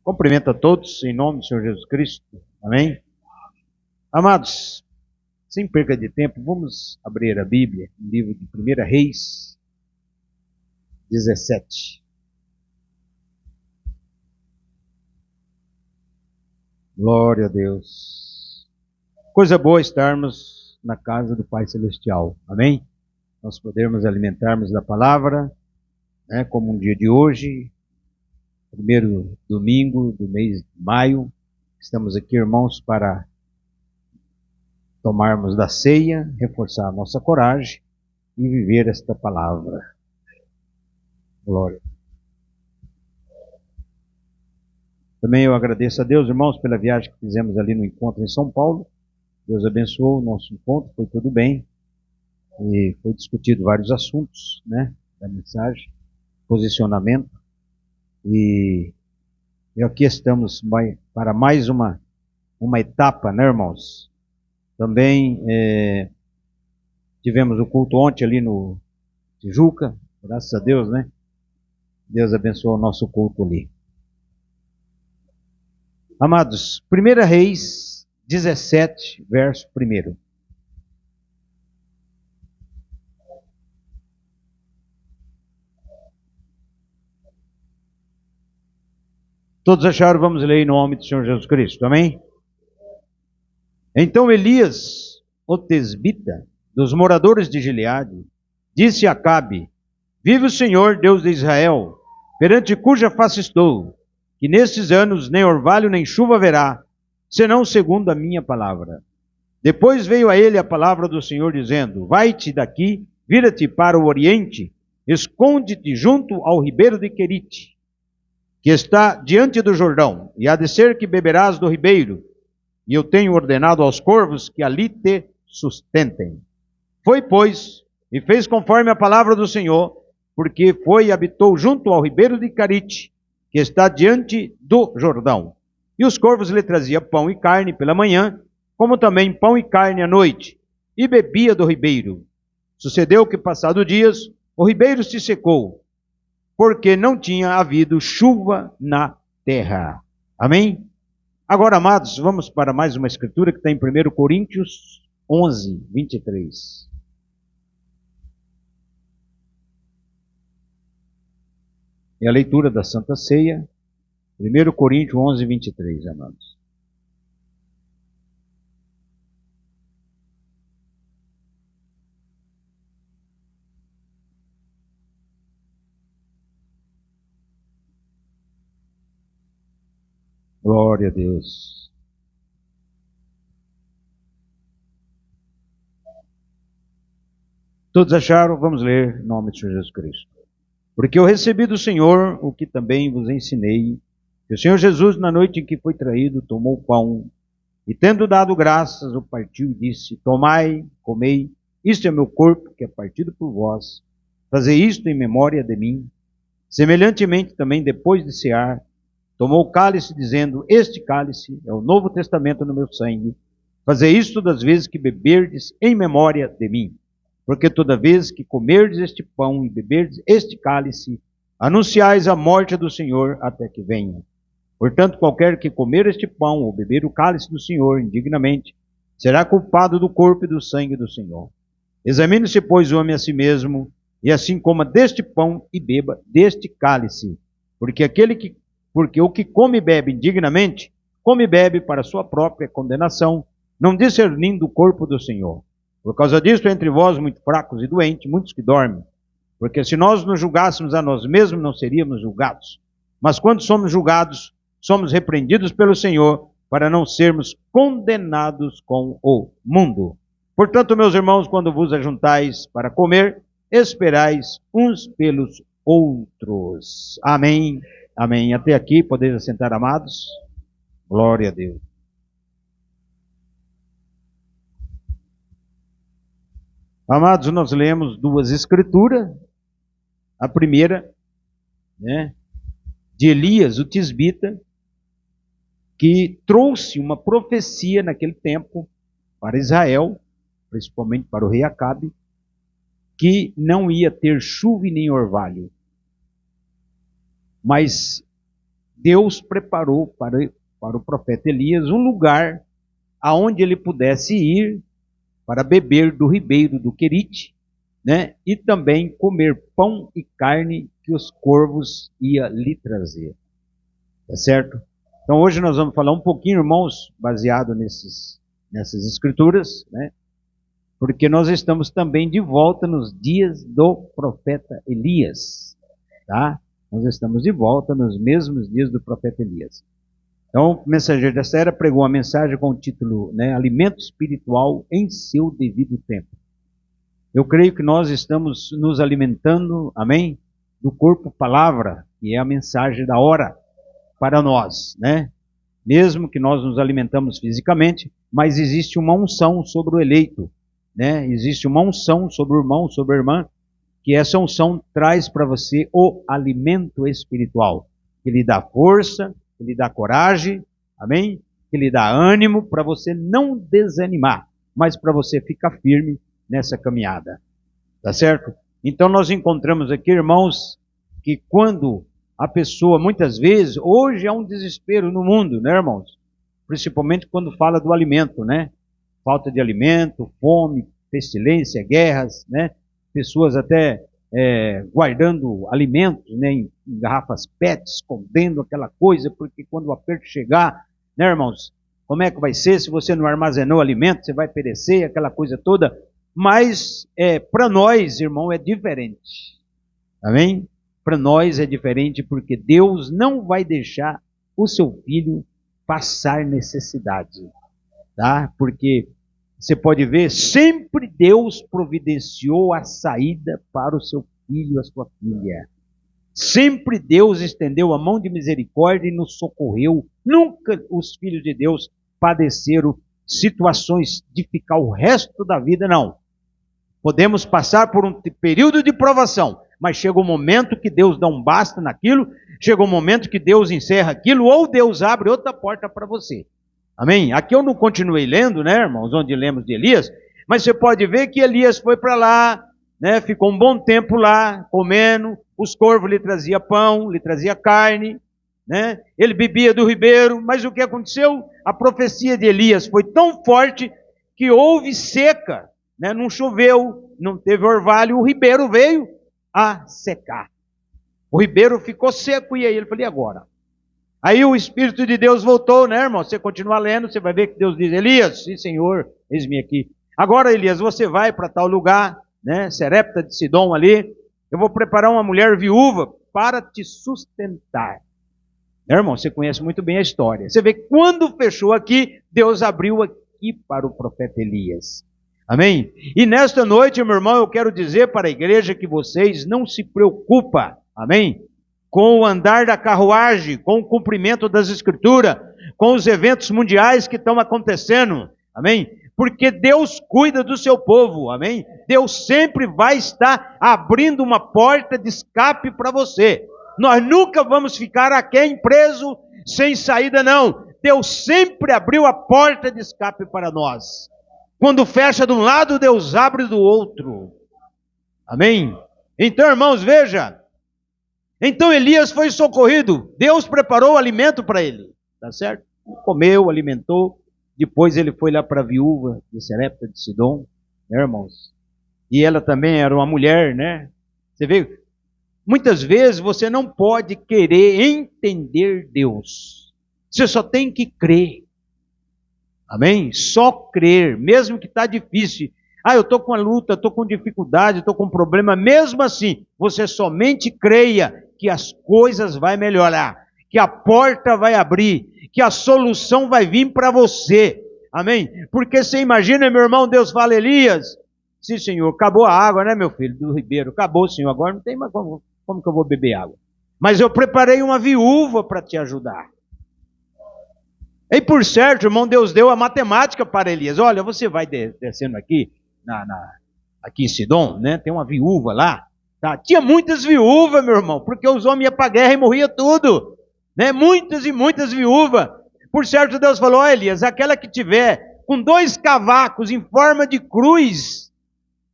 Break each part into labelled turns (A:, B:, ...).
A: Cumprimento a todos em nome do Senhor Jesus Cristo. Amém? Amados, sem perca de tempo, vamos abrir a Bíblia, no livro de 1 Reis 17. Glória a Deus. Coisa boa estarmos na casa do Pai Celestial. Amém? Nós podemos alimentarmos da palavra, como um dia de hoje, primeiro domingo do mês de maio. Estamos aqui, irmãos, para tomarmos da ceia, reforçar a nossa coragem e viver esta palavra. Glória. Também eu agradeço a Deus, irmãos, pela viagem que fizemos ali no encontro em São Paulo. Deus abençoou o nosso encontro, foi tudo bem. E foi discutido vários assuntos, da mensagem, posicionamento. E aqui estamos para mais uma etapa, irmãos? Também tivemos o culto ontem ali no Tijuca, graças a Deus, Deus abençoou o nosso culto ali. Amados, 1 Reis 17, verso 1. Todos acharam? Vamos ler em nome do Senhor Jesus Cristo. Amém? Então Elias, o tesbita, dos moradores de Gileade, disse a Acabe: Vive o Senhor, Deus de Israel, perante cuja face estou, que nestes anos nem orvalho nem chuva haverá, senão segundo a minha palavra. Depois veio a ele a palavra do Senhor, dizendo: Vai-te daqui, vira-te para o oriente, esconde-te junto ao ribeiro de Querite, que está diante do Jordão, e há de ser que beberás do ribeiro, e eu tenho ordenado aos corvos que ali te sustentem. Foi, pois, e fez conforme a palavra do Senhor, porque foi e habitou junto ao ribeiro de Querite, que está diante do Jordão. E os corvos lhe traziam pão e carne pela manhã, como também pão e carne à noite, e bebia do ribeiro. Sucedeu que, passado dias, o ribeiro se secou, porque não tinha havido chuva na terra. Amém? Agora, amados, vamos para mais uma escritura que está em 1 Coríntios 11, 23. É a leitura da Santa Ceia, 1 Coríntios 11, 23, amados. Glória a Deus. Todos acharam? Vamos ler em nome de Jesus Cristo. Porque eu recebi do Senhor o que também vos ensinei, que o Senhor Jesus, na noite em que foi traído, tomou o pão, e tendo dado graças, o partiu e disse: Tomai, comei, isto é meu corpo, que é partido por vós. Fazei isto em memória de mim. Semelhantemente também, depois de cear, tomou o cálice, dizendo: Este cálice é o novo testamento no meu sangue. Fazei isto das vezes que beberdes em memória de mim. Porque toda vez que comerdes este pão e beberdes este cálice, anunciais a morte do Senhor até que venha. Portanto, qualquer que comer este pão ou beber o cálice do Senhor indignamente, será culpado do corpo e do sangue do Senhor. Examine-se, pois, o homem a si mesmo, e assim coma deste pão e beba deste cálice. Porque o que come e bebe indignamente, come e bebe para sua própria condenação, não discernindo o corpo do Senhor. Por causa disso, entre vós, muito fracos e doentes, muitos que dormem. Porque se nós nos julgássemos a nós mesmos, não seríamos julgados. Mas quando somos julgados, somos repreendidos pelo Senhor, para não sermos condenados com o mundo. Portanto, meus irmãos, quando vos ajuntais para comer, esperais uns pelos outros. Amém. Amém. Até aqui, podeis assentar, amados. Glória a Deus. Amados, nós lemos duas escrituras. A primeira, de Elias, o tisbita, que trouxe uma profecia naquele tempo para Israel, principalmente para o rei Acabe, que não ia ter chuva e nem orvalho. Mas Deus preparou para o profeta Elias um lugar aonde ele pudesse ir para beber do ribeiro do Querite, né? E também comer pão e carne que os corvos iam lhe trazer. Tá certo? Então hoje nós vamos falar um pouquinho, irmãos, baseado nessas escrituras, né? Porque nós estamos também de volta nos dias do profeta Elias, tá? Nós estamos de volta nos mesmos dias do profeta Elias. Então, o mensageiro dessa era pregou uma mensagem com o título, né, Alimento Espiritual em seu devido tempo. Eu creio que nós estamos nos alimentando, amém, do corpo palavra, que é a mensagem da hora para nós, né? Mesmo que nós nos alimentamos fisicamente, mas existe uma unção sobre o eleito, né? Existe uma unção sobre o irmão, sobre a irmã, que essa unção traz para você o alimento espiritual, que lhe dá força, que lhe dá coragem, amém? Que lhe dá ânimo para você não desanimar, mas para você ficar firme nessa caminhada, tá certo? Então nós encontramos aqui, irmãos, que quando a pessoa, muitas vezes, hoje há um desespero no mundo, né, irmãos? Principalmente quando fala do alimento, né? Falta de alimento, fome, pestilência, guerras, né? Pessoas até guardando alimentos, né, em garrafas PET, escondendo aquela coisa, porque quando o aperto chegar, né, irmãos, como é que vai ser se você não armazenou alimento, você vai perecer, aquela coisa toda. Mas para nós, irmão, é diferente. Amém? Para nós é diferente porque Deus não vai deixar o seu filho passar necessidade, tá? Porque você pode ver, sempre Deus providenciou a saída para o seu filho, a sua filha. Sempre Deus estendeu a mão de misericórdia e nos socorreu. Nunca os filhos de Deus padeceram situações de ficar o resto da vida, não. Podemos passar por um período de provação, mas chega um momento que Deus dá um basta naquilo, chega um momento que Deus encerra aquilo, ou Deus abre outra porta para você. Amém? Aqui eu não continuei lendo, né, irmãos, onde lemos de Elias, mas você pode ver que Elias foi para lá, né, ficou um bom tempo lá, comendo, os corvos lhe traziam pão, lhe trazia carne, né, ele bebia do ribeiro, mas o que aconteceu? A profecia de Elias foi tão forte que houve seca, né, não choveu, não teve orvalho, o ribeiro veio a secar. O ribeiro ficou seco, e aí ele falou, e agora? Aí o Espírito de Deus voltou, né, irmão? Você continua lendo, você vai ver que Deus diz, Elias, sim, Senhor, eis-me aqui. Agora, Elias, você vai para tal lugar, né, Serepta de Sidom ali, eu vou preparar uma mulher viúva para te sustentar. Né, irmão? Você conhece muito bem a história. Você vê que quando fechou aqui, Deus abriu aqui para o profeta Elias. Amém? E nesta noite, meu irmão, eu quero dizer para a igreja que vocês não se preocupem, amém? Com o andar da carruagem, com o cumprimento das escrituras, com os eventos mundiais que estão acontecendo, amém? Porque Deus cuida do seu povo, amém? Deus sempre vai estar abrindo uma porta de escape para você. Nós nunca vamos ficar aquém preso, sem saída não. Deus sempre abriu a porta de escape para nós. Quando fecha de um lado, Deus abre do outro. Amém? Então, irmãos, veja. Então Elias foi socorrido. Deus preparou o alimento para ele. Tá certo? Comeu, alimentou. Depois ele foi lá para a viúva de Serepta de Sidom. Né, irmãos? E ela também era uma mulher, né? Você vê? Muitas vezes você não pode querer entender Deus. Você só tem que crer. Amém? Só crer, mesmo que está difícil. Eu estou com a luta, estou com dificuldade, estou com problema. Mesmo assim, você somente creia que as coisas vão melhorar, que a porta vai abrir, que a solução vai vir para você. Amém? Porque você imagina, meu irmão, Deus fala, Elias, sim, Senhor, acabou a água, né, meu filho, do ribeiro. Acabou, Senhor, agora não tem mais como que eu vou beber água. Mas eu preparei uma viúva para te ajudar. E por certo, irmão, Deus deu a matemática para Elias. Olha, você vai descendo aqui, aqui em Sidom, né? Tem uma viúva lá. Tá? Tinha muitas viúvas, meu irmão, porque os homens iam para a guerra e morria tudo. Né? Muitas e muitas viúvas. Por certo, Deus falou, ó Elias, aquela que tiver com 2 cavacos em forma de cruz,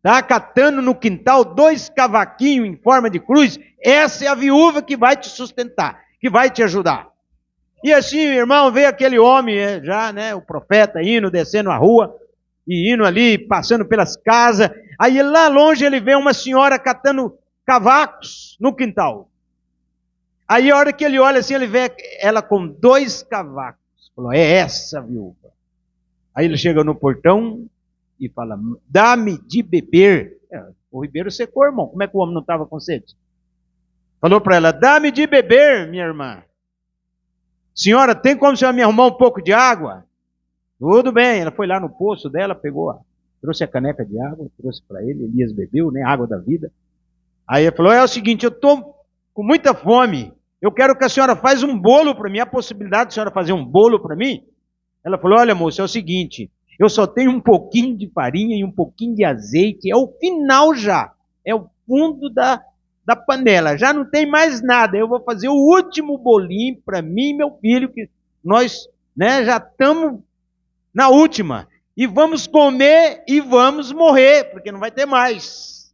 A: tá? Catando no quintal 2 cavaquinhos em forma de cruz, essa é a viúva que vai te sustentar, que vai te ajudar. E assim, irmão, veio aquele homem, já, né, o profeta, indo, descendo a rua, e indo ali, passando pelas casas. Aí lá longe ele vê uma senhora catando cavacos no quintal. Aí a hora que ele olha assim, ele vê ela com 2 cavacos. Falou, é essa viúva. Aí ele chega no portão e fala, dá-me de beber. O ribeiro secou, irmão. Como é que o homem não estava com sede? Falou para ela, dá-me de beber, minha irmã. Senhora, tem como você me arrumar um pouco de água? Tudo bem. Ela foi lá no poço dela, pegou, trouxe a caneca de água, trouxe para ele, Elias bebeu, né, água da vida. Aí ele falou, é o seguinte, eu estou com muita fome, eu quero que a senhora faça um bolo para mim, a possibilidade de a senhora fazer um bolo para mim? Ela falou, olha moça, é o seguinte, eu só tenho um pouquinho de farinha e um pouquinho de azeite, é o final já, é o fundo da panela, já não tem mais nada, eu vou fazer o último bolinho para mim e meu filho, que nós, né, já estamos na última, e vamos comer e vamos morrer, porque não vai ter mais.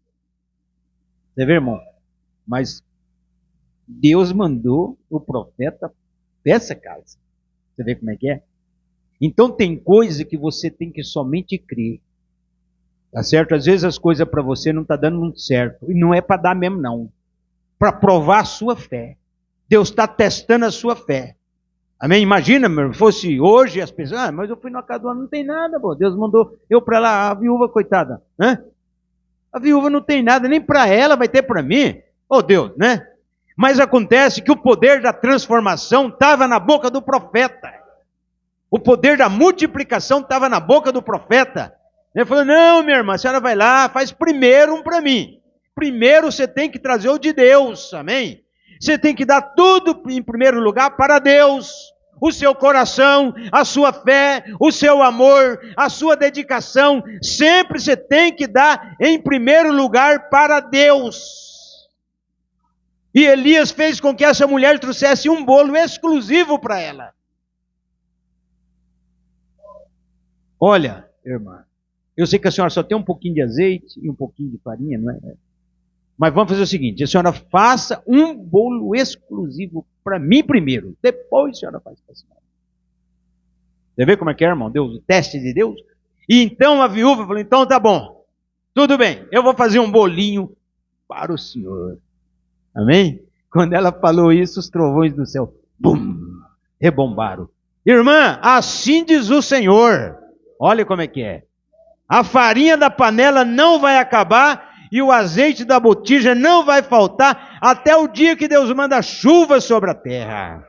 A: Você vê, irmão? Mas Deus mandou o profeta dessa casa. Você vê como é que é? Então tem coisa que você tem que somente crer. Tá certo? Às vezes as coisas para você não tá dando muito certo. E não é para dar mesmo, não. Para provar a sua fé. Deus está testando a sua fé. Amém? Imagina, meu, fosse hoje as pessoas, mas eu fui na casa do homem, não tem nada, pô. Deus mandou eu para lá, a viúva, coitada. A viúva não tem nada, nem para ela vai ter para mim. Oh Deus, né? Mas acontece que o poder da transformação estava na boca do profeta. O poder da multiplicação estava na boca do profeta. Ele falou, não, minha irmã, a senhora vai lá, faz primeiro um para mim. Primeiro você tem que trazer o de Deus, amém? Você tem que dar tudo em primeiro lugar para Deus. O seu coração, a sua fé, o seu amor, a sua dedicação. Sempre você tem que dar em primeiro lugar para Deus. E Elias fez com que essa mulher trouxesse um bolo exclusivo para ela. Olha, irmã, eu sei que a senhora só tem um pouquinho de azeite e um pouquinho de farinha, não é? Mas vamos fazer o seguinte, a senhora faça um bolo exclusivo para mim primeiro, depois a senhora faz para a senhora. Você vê como é que é, irmão? Deus, o teste de Deus. E então a viúva falou, então tá bom, tudo bem, eu vou fazer um bolinho para o senhor. Amém? Quando ela falou isso, os trovões do céu, bum, rebombaram. Irmã, assim diz o Senhor, olha como é que é. A farinha da panela não vai acabar e o azeite da botija não vai faltar até o dia que Deus manda chuva sobre a terra.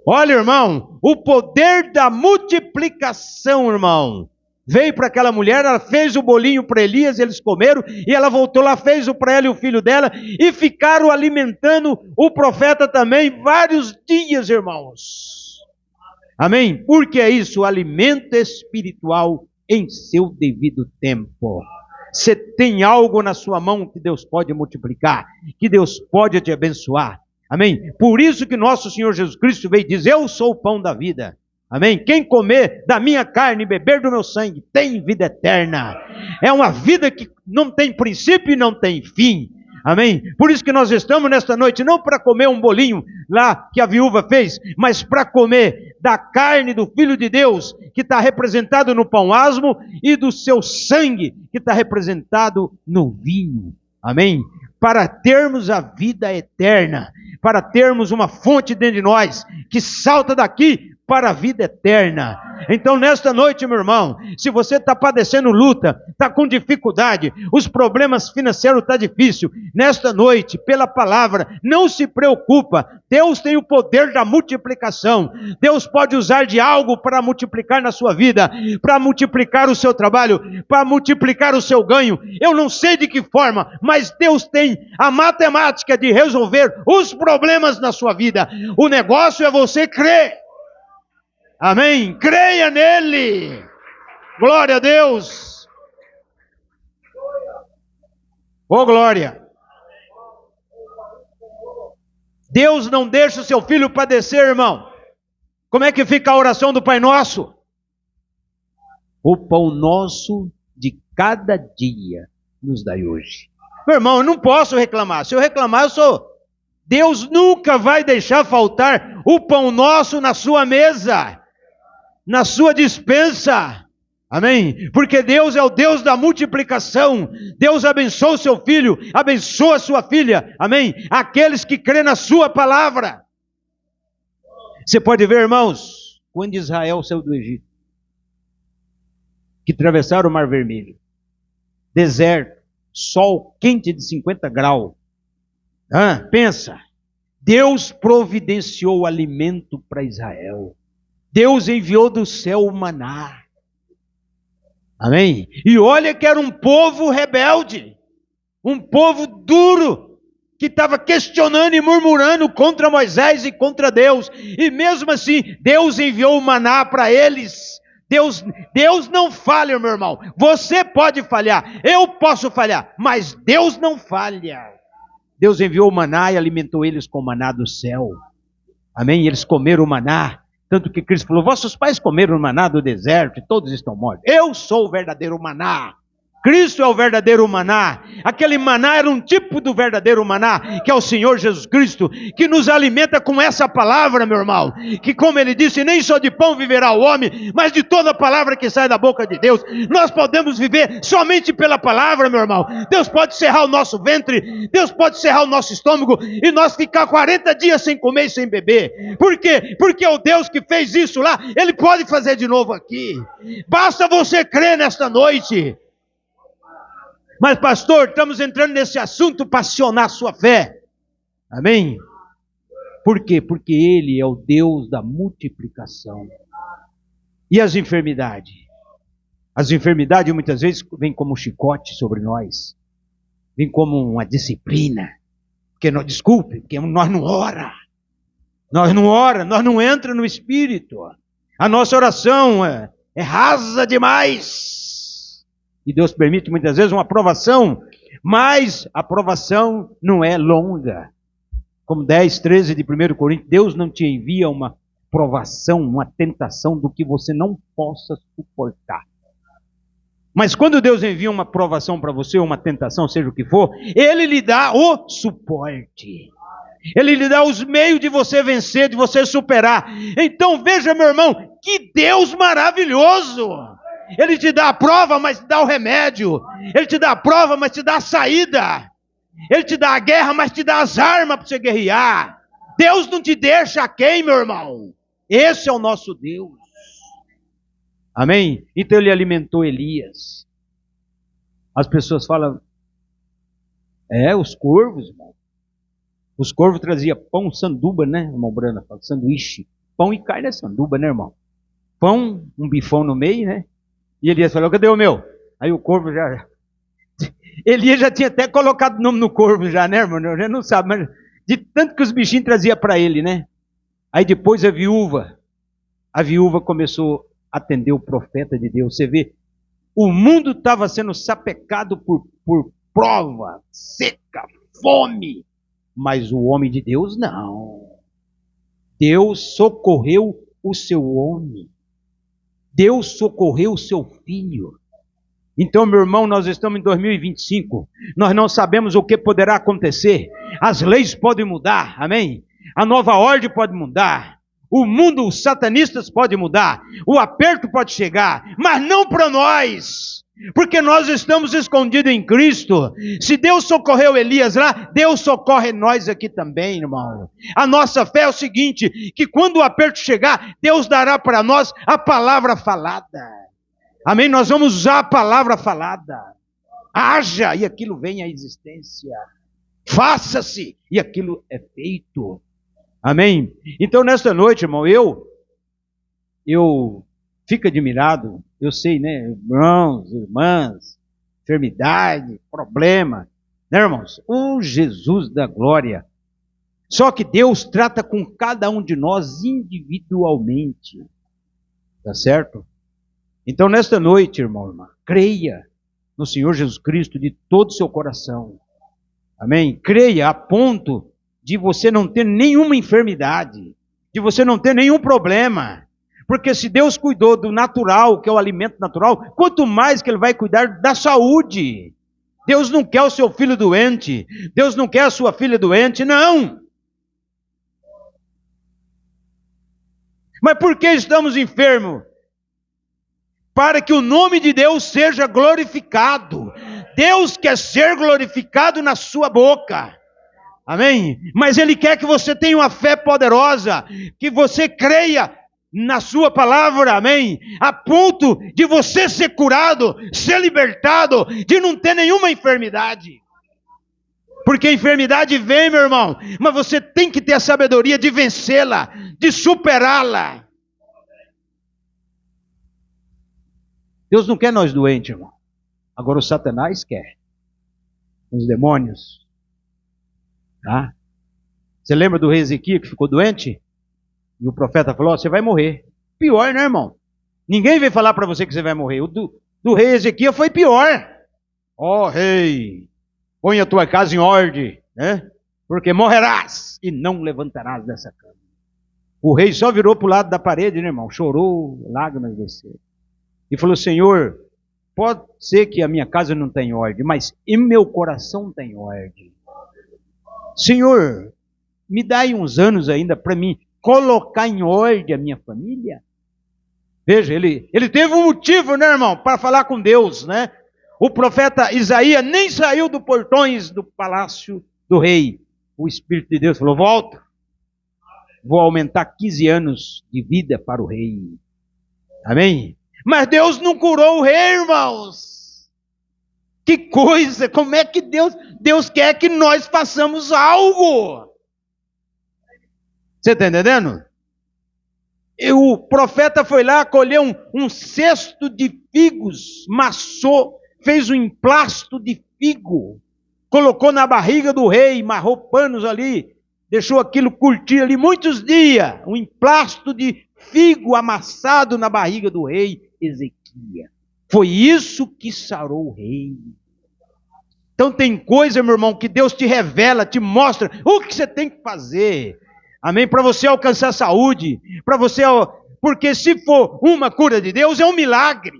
A: Olha, irmão, o poder da multiplicação, irmão, veio para aquela mulher, ela fez o bolinho para Elias, eles comeram, e ela voltou lá, fez o para ela e o filho dela, e ficaram alimentando o profeta também vários dias, irmãos. Amém? Porque é isso, o alimento espiritual em seu devido tempo. Você tem algo na sua mão que Deus pode multiplicar, que Deus pode te abençoar. Amém? Por isso que nosso Senhor Jesus Cristo veio dizer, eu sou o pão da vida. Amém? Quem comer da minha carne e beber do meu sangue tem vida eterna. É uma vida que não tem princípio e não tem fim. Amém? Por isso que nós estamos nesta noite, não para comer um bolinho lá que a viúva fez, mas para comer da carne do Filho de Deus, que está representado no pão asmo, e do seu sangue, que está representado no vinho. Amém? Para termos a vida eterna, para termos uma fonte dentro de nós, que salta daqui para a vida eterna. Então nesta noite, meu irmão, se você está padecendo luta, está com dificuldade, os problemas financeiros estão difíceis, nesta noite, pela palavra, não se preocupa, Deus tem o poder da multiplicação, Deus pode usar de algo para multiplicar na sua vida, para multiplicar o seu trabalho, para multiplicar o seu ganho, eu não sei de que forma, mas Deus tem a matemática de resolver os problemas na sua vida, o negócio é você crer. Amém? Creia nele. Glória a Deus. Oh, glória. Deus não deixa o seu filho padecer, irmão. Como é que fica a oração do Pai Nosso? O pão nosso de cada dia nos dai hoje. Meu irmão, eu não posso reclamar. Se eu reclamar, eu sou Deus nunca vai deixar faltar o pão nosso na sua mesa, na sua despensa. Amém? Porque Deus é o Deus da multiplicação. Deus abençoa o seu filho, abençoa a sua filha. Amém? Aqueles que crêem na sua palavra. Você pode ver, irmãos, quando Israel saiu do Egito, que atravessaram o Mar Vermelho, deserto, sol quente de 50 graus. Pensa, Deus providenciou alimento para Israel. Deus enviou do céu o maná. Amém? E olha que era um povo rebelde, um povo duro, que estava questionando e murmurando contra Moisés e contra Deus. E mesmo assim, Deus enviou o maná para eles. Deus não falha, meu irmão. Você pode falhar, eu posso falhar, mas Deus não falha. Deus enviou o maná e alimentou eles com o maná do céu. Amém? E eles comeram o maná. Tanto que Cristo falou, vossos pais comeram o maná do deserto e todos estão mortos. Eu sou o verdadeiro maná. Cristo é o verdadeiro maná. Aquele maná era um tipo do verdadeiro maná, que é o Senhor Jesus Cristo, que nos alimenta com essa palavra, meu irmão. Que como ele disse, nem só de pão viverá o homem, mas de toda palavra que sai da boca de Deus. Nós podemos viver somente pela palavra, meu irmão. Deus pode cerrar o nosso ventre, Deus pode cerrar o nosso estômago, e nós ficar 40 dias sem comer e sem beber. Por quê? Porque o Deus que fez isso lá, Ele pode fazer de novo aqui. Basta você crer nesta noite. Mas pastor, estamos entrando nesse assunto para acionar a sua fé. Amém? Por quê? Porque Ele é o Deus da multiplicação. E as enfermidades? As enfermidades muitas vezes vêm como um chicote sobre nós. Vêm como uma disciplina. Porque nós não ora. Nós não entra no Espírito. A nossa oração é rasa demais. E Deus permite muitas vezes uma aprovação, mas a aprovação não é longa. Como 10, 13 de 1 Coríntios, Deus não te envia uma provação, uma tentação do que você não possa suportar. Mas quando Deus envia uma provação para você, uma tentação, seja o que for, Ele lhe dá o suporte. Ele lhe dá os meios de você vencer, de você superar. Então veja, meu irmão, que Deus maravilhoso! Ele te dá a prova, mas te dá o remédio. Ele te dá a prova, mas te dá a saída. Ele te dá a guerra, mas te dá as armas para você guerrear. Deus não te deixa quem, meu irmão? Esse é o nosso Deus. Amém? Então Ele alimentou Elias. As pessoas falam, os corvos, irmão. Os corvos traziam pão, sanduba, né, irmão Brana? Sanduíche. Pão e carne é sanduba, né, irmão? Pão, um bifão no meio, né? E Elias falou, cadê o meu? Aí o corvo já... Elias já tinha até colocado o nome no corvo já, né, irmão? Já não sabe, mas de tanto que os bichinhos traziam para ele, né? Aí depois a viúva começou a atender o profeta de Deus. Você vê, o mundo estava sendo sapecado por prova, seca, fome. Mas o homem de Deus não. Deus socorreu o seu homem. Deus socorreu o seu filho. Então, meu irmão, nós estamos em 2025. Nós não sabemos o que poderá acontecer. As leis podem mudar, amém? A nova ordem pode mudar. O mundo, os satanistas podem mudar. O aperto pode chegar. Mas não para nós. Porque nós estamos escondidos em Cristo. Se Deus socorreu Elias lá, Deus socorre nós aqui também, irmão. A nossa fé é o seguinte, que quando o aperto chegar, Deus dará para nós a palavra falada. Amém? Nós vamos usar a palavra falada. Haja, e aquilo vem à existência. Faça-se, e aquilo é feito. Amém? Então, nesta noite, irmão, eu fico admirado. Eu sei, né, irmãos, irmãs, enfermidade, problema, né, irmãos? O Jesus da glória. Só que Deus trata com cada um de nós individualmente. Tá certo? Então, nesta noite, irmão, irmã, creia no Senhor Jesus Cristo de todo o seu coração. Amém? Creia a ponto de você não ter nenhuma enfermidade, de você não ter nenhum problema. Porque se Deus cuidou do natural, que é o alimento natural, quanto mais que Ele vai cuidar da saúde. Deus não quer o seu filho doente, Deus não quer a sua filha doente, não. Mas por que estamos enfermos? Para que o nome de Deus seja glorificado. Deus quer ser glorificado na sua boca. Amém? Mas Ele quer que você tenha uma fé poderosa, que você creia na sua palavra, amém? A ponto de você ser curado, ser libertado, de não ter nenhuma enfermidade. Porque a enfermidade vem, meu irmão, mas você tem que ter a sabedoria de vencê-la, de superá-la. Deus não quer nós doentes, irmão. Agora o Satanás quer. Os demônios. Tá? Você lembra do rei Ezequias que ficou doente? E o profeta falou, você vai morrer. Pior, né, irmão? Ninguém veio falar para você que você vai morrer. O do rei Ezequias foi pior. Ó rei, põe a tua casa em ordem, né? Porque morrerás e não levantarás dessa cama. O rei só virou para o lado da parede, né, irmão? Chorou, lágrimas desceram. E falou, Senhor, pode ser que a minha casa não tenha ordem, mas em meu coração tem ordem. Senhor, me dá aí uns anos ainda para mim colocar em ordem a minha família. Veja, ele teve um motivo, né, irmão, para falar com Deus, né? O profeta Isaías nem saiu dos portões do palácio do rei. O Espírito de Deus falou, volta. Vou aumentar 15 anos de vida para o rei. Amém? Mas Deus não curou o rei, irmãos. Que coisa, como é que Deus quer que nós façamos algo? Você está entendendo? E o profeta foi lá, colheu um cesto de figos, maçou, fez um emplasto de figo, colocou na barriga do rei, marrou panos ali, deixou aquilo curtir ali muitos dias, um emplasto de figo amassado na barriga do rei Ezequias. Foi isso que sarou o rei. Então tem coisa, meu irmão, que Deus te revela, te mostra o que você tem que fazer. Amém? Para você alcançar saúde, para você, porque se for uma cura de Deus, é um milagre.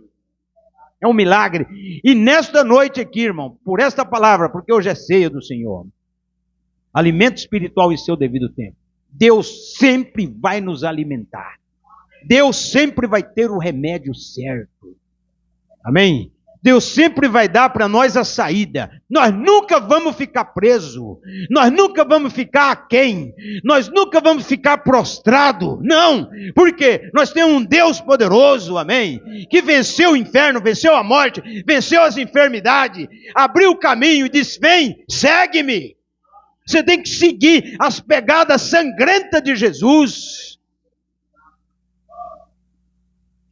A: É um milagre. E nesta noite aqui, irmão, por esta palavra, porque hoje é ceia do Senhor, alimento espiritual em seu devido tempo, Deus sempre vai nos alimentar. Deus sempre vai ter o remédio certo. Amém? Deus sempre vai dar para nós a saída. Nós nunca vamos ficar presos. Nós nunca vamos ficar aquém. Nós nunca vamos ficar prostrados. Não. Porque nós temos um Deus poderoso, amém? Que venceu o inferno, venceu a morte, venceu as enfermidades, abriu o caminho e disse, vem, segue-me. Você tem que seguir as pegadas sangrentas de Jesus.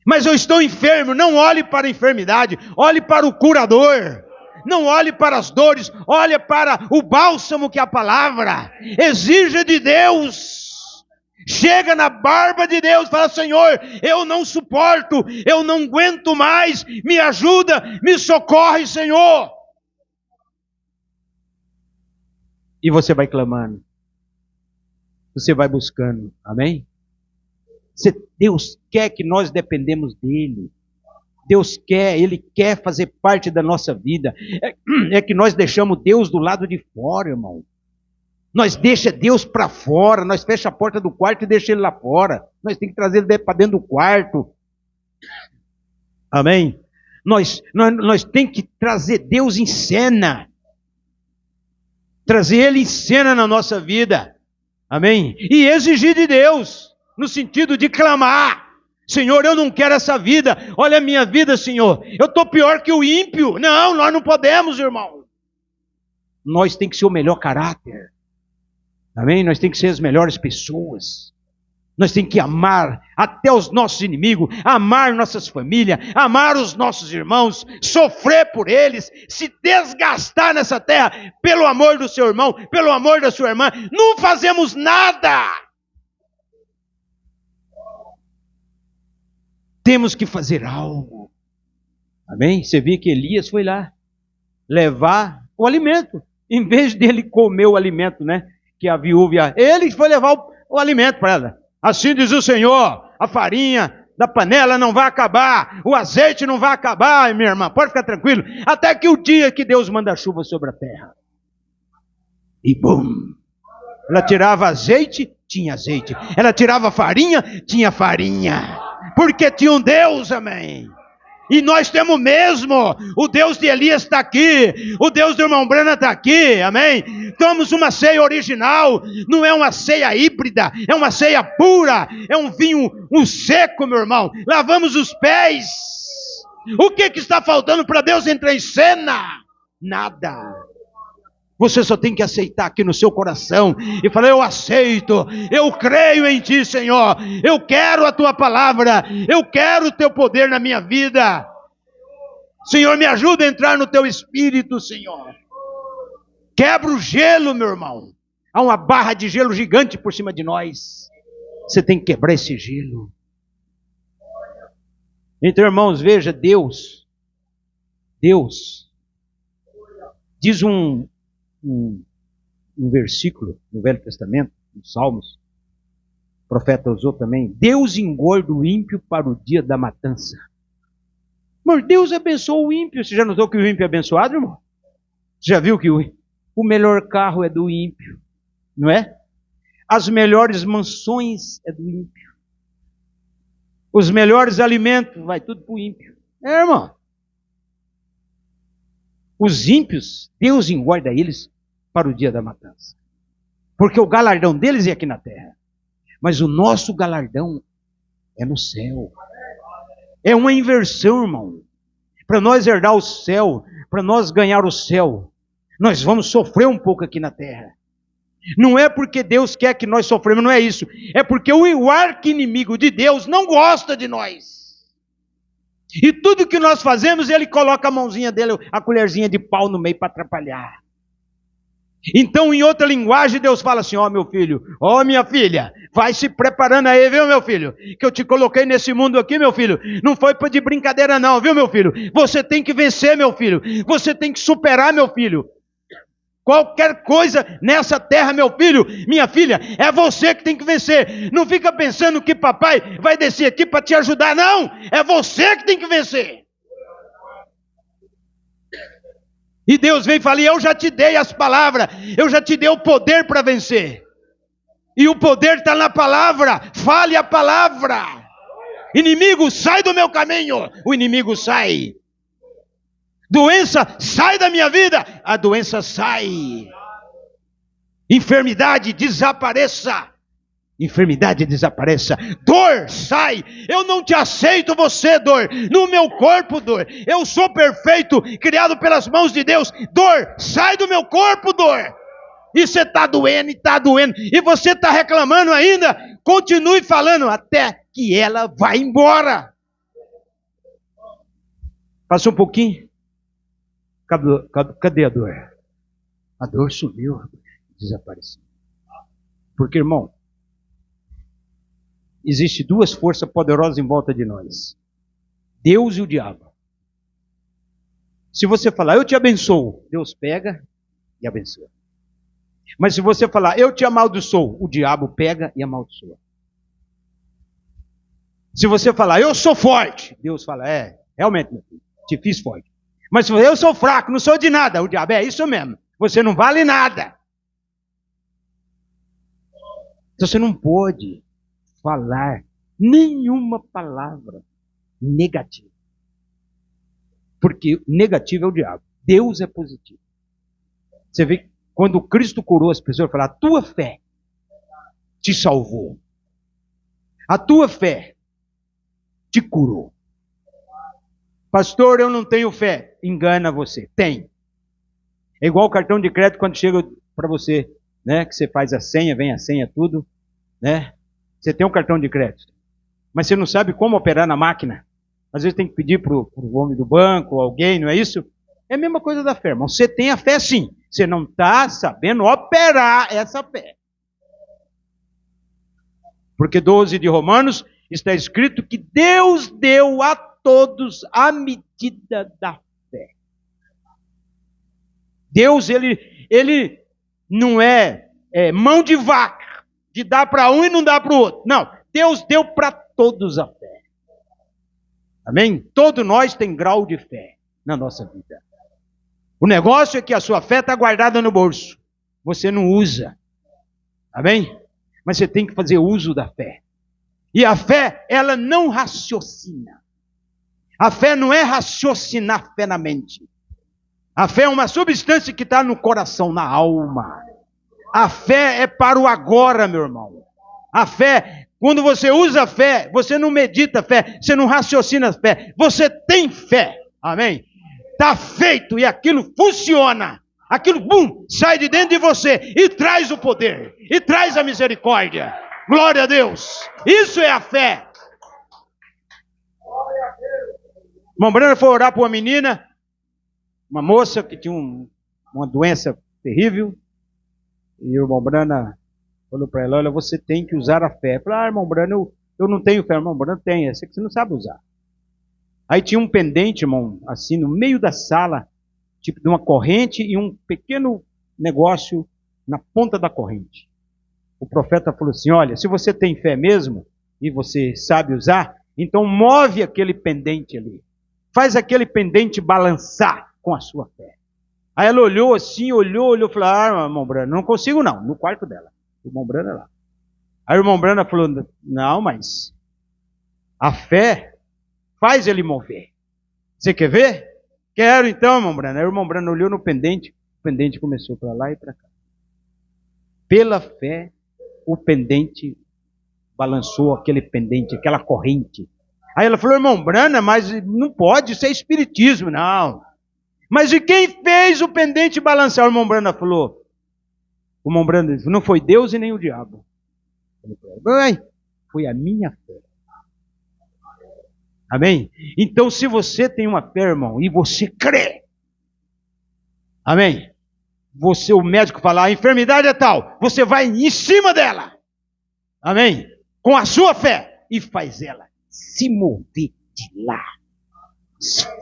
A: Mas eu estou enfermo, não olhe para a enfermidade, olhe para o curador. Não olhe para as dores, olhe para o bálsamo que é a palavra. Exija de Deus. Chega na barba de Deus, fala, Senhor, eu não suporto, eu não aguento mais, me ajuda, me socorre, Senhor. E você vai clamando, você vai buscando, amém? Deus quer que nós dependemos dEle. Deus quer, Ele quer fazer parte da nossa vida. É que nós deixamos Deus do lado de fora, irmão. Nós deixamos Deus para fora, nós fechamos a porta do quarto e deixamos Ele lá fora. Nós temos que trazer Ele para dentro do quarto. Amém? Nós temos que trazer Deus em cena. Trazer Ele em cena na nossa vida. Amém? E exigir de Deus. No sentido de clamar, Senhor, eu não quero essa vida, olha a minha vida, Senhor, eu estou pior que o ímpio. Não, nós não podemos, irmão. Nós temos que ser o melhor caráter, amém? Nós temos que ser as melhores pessoas. Nós temos que amar até os nossos inimigos, amar nossas famílias, amar os nossos irmãos, sofrer por eles, se desgastar nessa terra, pelo amor do seu irmão, pelo amor da sua irmã. Não fazemos nada. Temos que fazer algo. Amém? Você viu que Elias foi lá levar o alimento. Em vez dele comer o alimento, né? Que a viúva, ele foi levar o alimento para ela. Assim diz o Senhor, a farinha da panela não vai acabar, o azeite não vai acabar, minha irmã, pode ficar tranquilo, até que o dia que Deus manda chuva sobre a terra. E bum! Ela tirava azeite tinha azeite. Ela tirava farinha, tinha farinha. Porque tinha um Deus, amém. E nós temos mesmo, o Deus de Elias está aqui, o Deus do irmão Brana está aqui, amém? Tomamos uma ceia original, não é uma ceia híbrida, é uma ceia pura, é um vinho, um seco, meu irmão. Lavamos os pés. O que está faltando para Deus entrar em cena? Nada. Você só tem que aceitar aqui no seu coração e falar: eu aceito, eu creio em Ti, Senhor, eu quero a Tua palavra, eu quero o Teu poder na minha vida. Senhor, me ajuda a entrar no Teu Espírito, Senhor. Quebra o gelo, meu irmão. Há uma barra de gelo gigante por cima de nós. Você tem que quebrar esse gelo. Então, irmãos, veja, Deus, diz um versículo no Velho Testamento, nos Salmos, o profeta usou também: Deus engorda o ímpio para o dia da matança. Mas Deus abençoa o ímpio. Você já notou que o ímpio é abençoado, irmão? Você já viu que o melhor carro é do ímpio, não é? As melhores mansões é do ímpio. Os melhores alimentos, vai tudo para o ímpio. É, irmão. Os ímpios, Deus engorda eles para o dia da matança. Porque o galardão deles é aqui na terra. Mas o nosso galardão é no céu. É uma inversão, irmão. Para nós herdar o céu, para nós ganhar o céu, nós vamos sofrer um pouco aqui na terra. Não é porque Deus quer que nós sofremos, não é isso. É porque o arqui-inimigo de Deus não gosta de nós. E tudo que nós fazemos, ele coloca a mãozinha dele, a colherzinha de pau no meio para atrapalhar. Então, em outra linguagem, Deus fala assim: ó, meu filho, ó, minha filha, vai se preparando aí, viu, meu filho? Que eu te coloquei nesse mundo aqui, meu filho. Não foi de brincadeira não, viu, meu filho? Você tem que vencer, meu filho. Você tem que superar, meu filho. Qualquer coisa nessa terra, meu filho, minha filha, é você que tem que vencer. Não fica pensando que papai vai descer aqui para te ajudar, não. É você que tem que vencer. E Deus vem e fala: eu já te dei as palavras, eu já te dei o poder para vencer. E o poder está na palavra. Fale a palavra. Inimigo, sai do meu caminho. O inimigo sai. Doença, sai da minha vida. A doença sai. Enfermidade, desapareça. Enfermidade, desapareça. Dor, sai. Eu não te aceito, você, dor. No meu corpo, dor. Eu sou perfeito, criado pelas mãos de Deus. Dor, sai do meu corpo, dor. E você está doendo, e está doendo. E você está reclamando ainda. Continue falando até que ela vá embora. Passou um pouquinho. Cadê a dor? A dor sumiu, desapareceu. Porque, irmão, existe duas forças poderosas em volta de nós: Deus e o diabo. Se você falar, eu te abençoo, Deus pega e abençoa. Mas se você falar, eu te amaldiçoo, o diabo pega e amaldiçoa. Se você falar, eu sou forte, Deus fala, realmente, meu filho, te fiz forte. Mas se eu sou fraco, não sou de nada, o diabo é isso mesmo. Você não vale nada. Então você não pode falar nenhuma palavra negativa. Porque negativo é o diabo. Deus é positivo. Você vê que quando Cristo curou as pessoas, ele falou: a tua fé te salvou. A tua fé te curou. Pastor, eu não tenho fé. Engana você. Tem. É igual o cartão de crédito quando chega para você, né? Que você faz a senha, vem a senha, tudo, né? Você tem um cartão de crédito, mas você não sabe como operar na máquina. Às vezes tem que pedir para o homem do banco, ou alguém, não é isso? É a mesma coisa da fé, irmão. Você tem a fé sim. Você não está sabendo operar essa fé. Porque 12 de Romanos está escrito que Deus deu a todos a medida da fé. Deus, ele não é mão de vaca, de dar para um e não dar para o outro. Não, Deus deu para todos a fé. Amém? Todos nós tem grau de fé na nossa vida. O negócio é que a sua fé está guardada no bolso. Você não usa. Amém? mas você tem que fazer uso da fé. E a fé, ela não raciocina. A fé não é raciocinar fé na mente. A fé é uma substância que está no coração, na alma. A fé é para o agora, meu irmão. A fé, quando você usa a fé, você não medita a fé, você não raciocina a fé, você tem fé. Amém? Está feito e aquilo funciona. Aquilo, bum, sai de dentro de você e traz o poder, e traz a misericórdia. Glória a Deus. Isso é a fé. Irmão Brana foi orar para uma menina, uma moça que tinha uma doença terrível. E o irmão Brana falou para ela, olha, você tem que usar a fé. Eu falei, irmão Brana, eu não tenho fé. Irmão Brana tem, essa que você não sabe usar. Aí tinha um pendente, irmão, assim, no meio da sala, tipo de uma corrente e um pequeno negócio na ponta da corrente. O profeta falou assim, olha, se você tem fé mesmo, e você sabe usar, então move aquele pendente ali. Faz aquele pendente balançar com a sua fé. Aí ela olhou assim, olhou, falou, irmão Brana, não consigo não, no quarto dela. O irmão Brana lá. Aí o irmão Brana falou, não, mas a fé faz ele mover. Você quer ver? Quero então, irmão Brana. Aí o irmão Brana olhou no pendente, o pendente começou para lá e para cá. Pela fé, o pendente balançou aquele pendente, aquela corrente. Aí ela falou, irmão Brana, mas não pode, isso é espiritismo, não. Mas e quem fez o pendente balançar? O irmão Brana falou, o irmão Brana disse, não foi Deus e nem o diabo. Foi a minha fé. Amém? Então se você tem uma fé, irmão, e você crê, amém? O médico fala, a enfermidade é tal, você vai em cima dela, amém? Com a sua fé, e faz ela se mover de lá.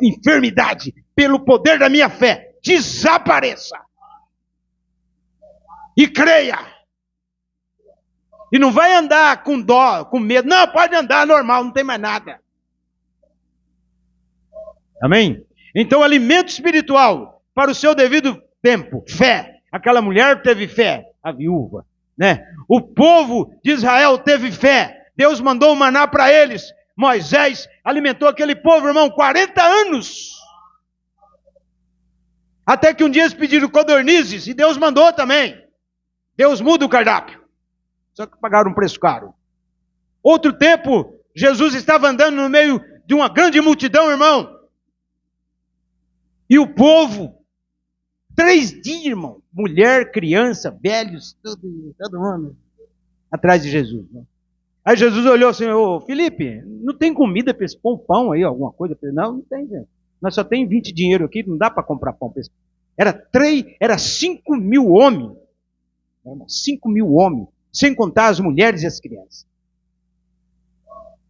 A: Enfermidade, pelo poder da minha fé, desapareça. E creia. E não vai andar com dó, com medo. Não, pode andar normal, não tem mais nada. Amém? Então, alimento espiritual para o seu devido tempo. Fé. Aquela mulher teve fé, a viúva, né? O povo de Israel teve fé. Deus mandou o maná para eles. Moisés alimentou aquele povo, irmão, 40 anos. Até que um dia eles pediram codornizes e Deus mandou também. Deus muda o cardápio. Só que pagaram um preço caro. Outro tempo, Jesus estava andando no meio de uma grande multidão, irmão. E o povo, 3 dias, irmão. Mulher, criança, velhos, todo mundo atrás de Jesus. Né? Aí Jesus olhou assim, ô Felipe, não tem comida para esse pão aí, alguma coisa? Não tem, gente. Nós só tem 20 dinheiro aqui, não dá para comprar pão para esse pão. Era 5 mil homens. 5 mil homens, sem contar as mulheres e as crianças.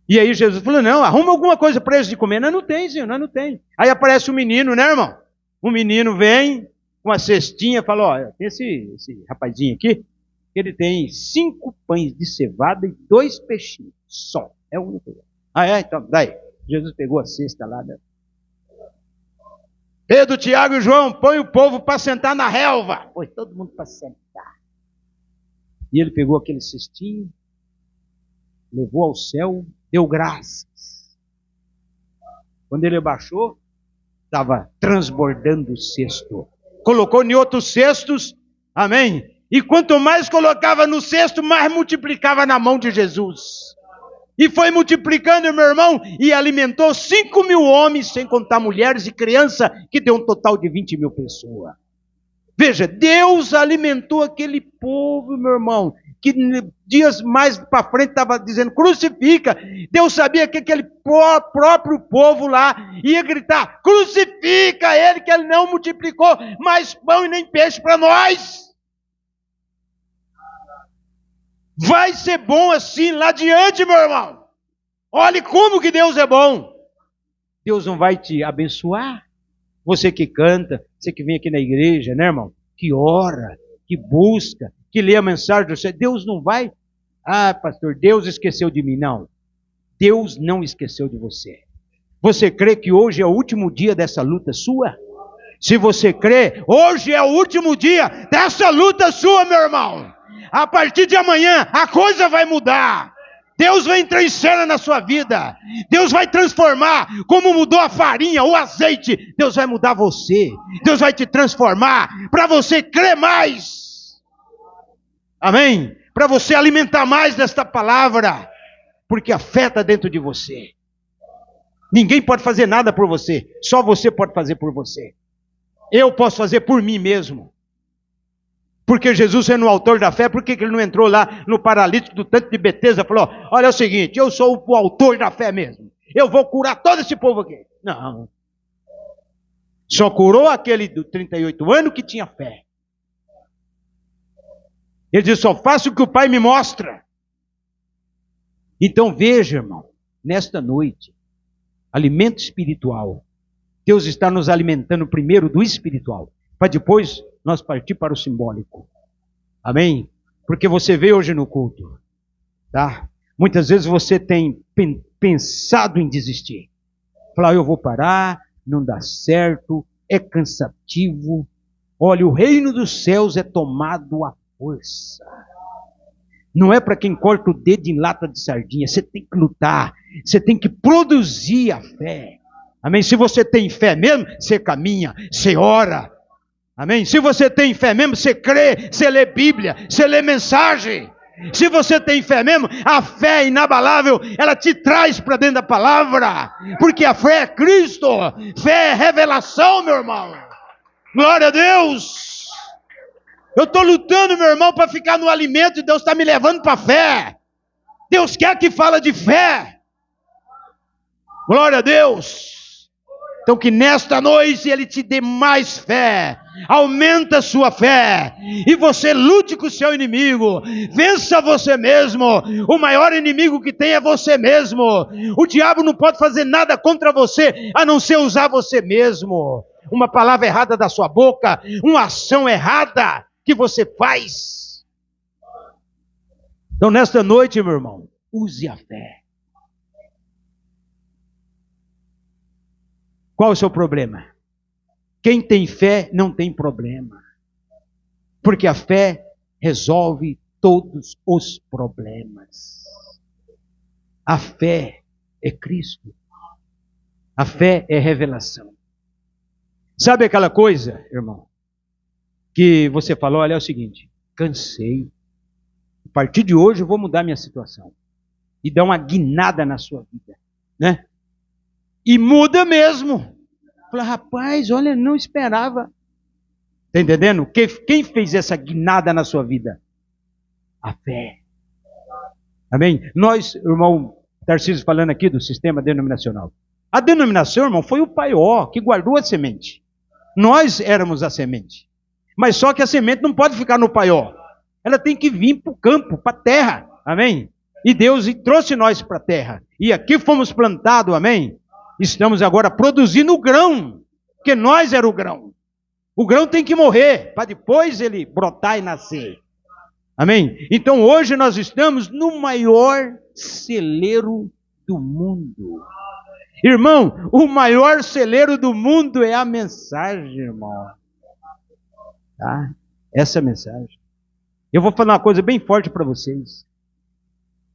A: E aí Jesus falou, não, arruma alguma coisa para eles de comer. Nós não tem, senhor, nós não tem. Aí aparece um menino, né, irmão? O menino vem com a cestinha e fala, ó, tem esse rapazinho aqui, ele tem 5 pães de cevada e 2 peixinhos, só. É o único. Então, daí. Jesus pegou a cesta lá, né? Pedro, Tiago e João, põe o povo para sentar na relva. Põe todo mundo para sentar. E ele pegou aquele cestinho, levou ao céu, deu graças. Quando ele abaixou, estava transbordando o cesto. Colocou em outros cestos, amém? E quanto mais colocava no cesto, mais multiplicava na mão de Jesus. E foi multiplicando, meu irmão, e alimentou 5 mil homens, sem contar mulheres e crianças, que deu um total de 20 mil pessoas. Veja, Deus alimentou aquele povo, meu irmão, que dias mais para frente estava dizendo, crucifica. Deus sabia que aquele próprio povo lá ia gritar, crucifica ele, que ele não multiplicou mais pão e nem peixe para nós. Vai ser bom assim lá adiante, meu irmão. Olhe como que Deus é bom. Deus não vai te abençoar? Você que canta, você que vem aqui na igreja, né, irmão? Que ora, que busca, que lê a mensagem do céu. Deus não vai... Ah, pastor, Deus esqueceu de mim. Não. Deus não esqueceu de você. Você crê que hoje é o último dia dessa luta sua? Se você crê, hoje é o último dia dessa luta sua, meu irmão. a partir de amanhã a coisa vai mudar. Deus vai entrar em cena na sua vida. Deus vai transformar, como mudou a farinha, o azeite. Deus vai mudar você. Deus vai te transformar para você crer mais. Amém? Para você alimentar mais desta palavra. Porque a fé está dentro de você. Ninguém pode fazer nada por você. Só você pode fazer por você. Eu posso fazer por mim mesmo. Porque Jesus sendo o autor da fé, por que ele não entrou lá no paralítico do tanque de Betesda e falou, olha é o seguinte, eu sou o autor da fé mesmo. Eu vou curar todo esse povo aqui. Não. Só curou aquele do 38 anos que tinha fé. Ele disse, só faço o que o Pai me mostra. Então veja, irmão, nesta noite, alimento espiritual. Deus está nos alimentando primeiro do espiritual, para depois nós partir para o simbólico. Amém? Porque você veio hoje no culto, tá? Muitas vezes você tem pensado em desistir. Falar, eu vou parar, não dá certo, é cansativo. Olha, o reino dos céus é tomado à força. Não é para quem corta o dedo em lata de sardinha. Você tem que lutar, você tem que produzir a fé. Amém? Se você tem fé mesmo, você caminha, você ora. Amém? Se você tem fé mesmo, você crê, você lê Bíblia, você lê mensagem. Se você tem fé mesmo, a fé é inabalável, ela te traz para dentro da palavra. Porque a fé é Cristo, fé é revelação, meu irmão. Glória a Deus. Eu estou lutando, meu irmão, para ficar no alimento e Deus está me levando para a fé. Deus quer que fala de fé. Glória a Deus. Então que nesta noite Ele te dê mais fé, aumenta a sua fé, e você lute com o seu inimigo, vença você mesmo, o maior inimigo que tem é você mesmo, o diabo não pode fazer nada contra você, a não ser usar você mesmo, uma palavra errada da sua boca, uma ação errada que você faz. Então nesta noite, meu irmão, use a fé. Qual é o seu problema? Quem tem fé não tem problema. Porque a fé resolve todos os problemas. A fé é Cristo. A fé é revelação. Sabe aquela coisa, irmão, que você falou, olha, é o seguinte, cansei. A partir de hoje eu vou mudar minha situação. E dar uma guinada na sua vida, né? E muda mesmo. Fala, rapaz, olha, não esperava. Está entendendo? Quem fez essa guinada na sua vida? A fé. Amém? Nós, irmão Tarcísio falando aqui do sistema denominacional. A denominação, irmão, foi o paió que guardou a semente. Nós éramos a semente. Mas só que a semente não pode ficar no paió. Ela tem que vir para o campo, para a terra. Amém? E Deus trouxe nós para a terra. E aqui fomos plantados, amém? Estamos agora produzindo o grão, porque nós era o grão. O grão tem que morrer, para depois ele brotar e nascer. Amém? Então hoje nós estamos no maior celeiro do mundo. Irmão, o maior celeiro do mundo é a mensagem, irmão. Tá? Essa mensagem. Eu vou falar uma coisa bem forte para vocês.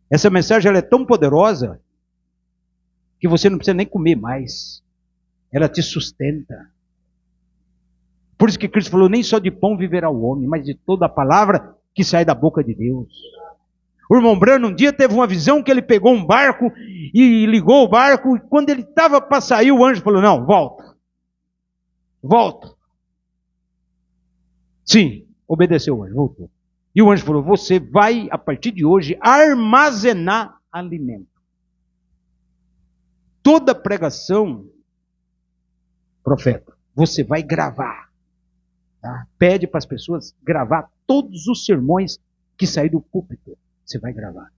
A: Essa mensagem ela é tão poderosa que você não precisa nem comer mais. Ela te sustenta. Por isso que Cristo falou, nem só de pão viverá o homem, mas de toda a palavra que sai da boca de Deus. O irmão Brano um dia teve uma visão que ele pegou um barco e ligou o barco, e quando ele estava para sair, o anjo falou, não, volta. Volta. Sim, obedeceu o anjo, voltou. E o anjo falou, você vai, a partir de hoje, armazenar alimento. Toda pregação, profeta, você vai gravar. Tá? Pede para as pessoas gravar todos os sermões que saem do púlpito. Você vai gravar.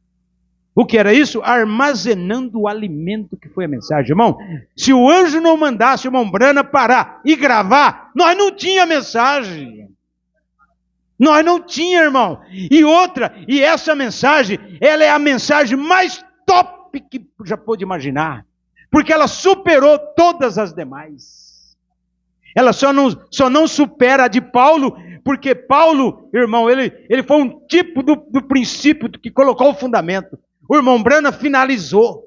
A: O que era isso? Armazenando o alimento que foi a mensagem. Irmão, se o anjo não mandasse o irmão Brana parar e gravar, nós não tinha mensagem. Nós não tinha, irmão. E outra, e essa mensagem, ela é a mensagem mais top que já pôde imaginar. Porque ela superou todas as demais. Ela só não supera a de Paulo, porque Paulo, irmão, ele foi um tipo do princípio que colocou o fundamento. O irmão Branham finalizou.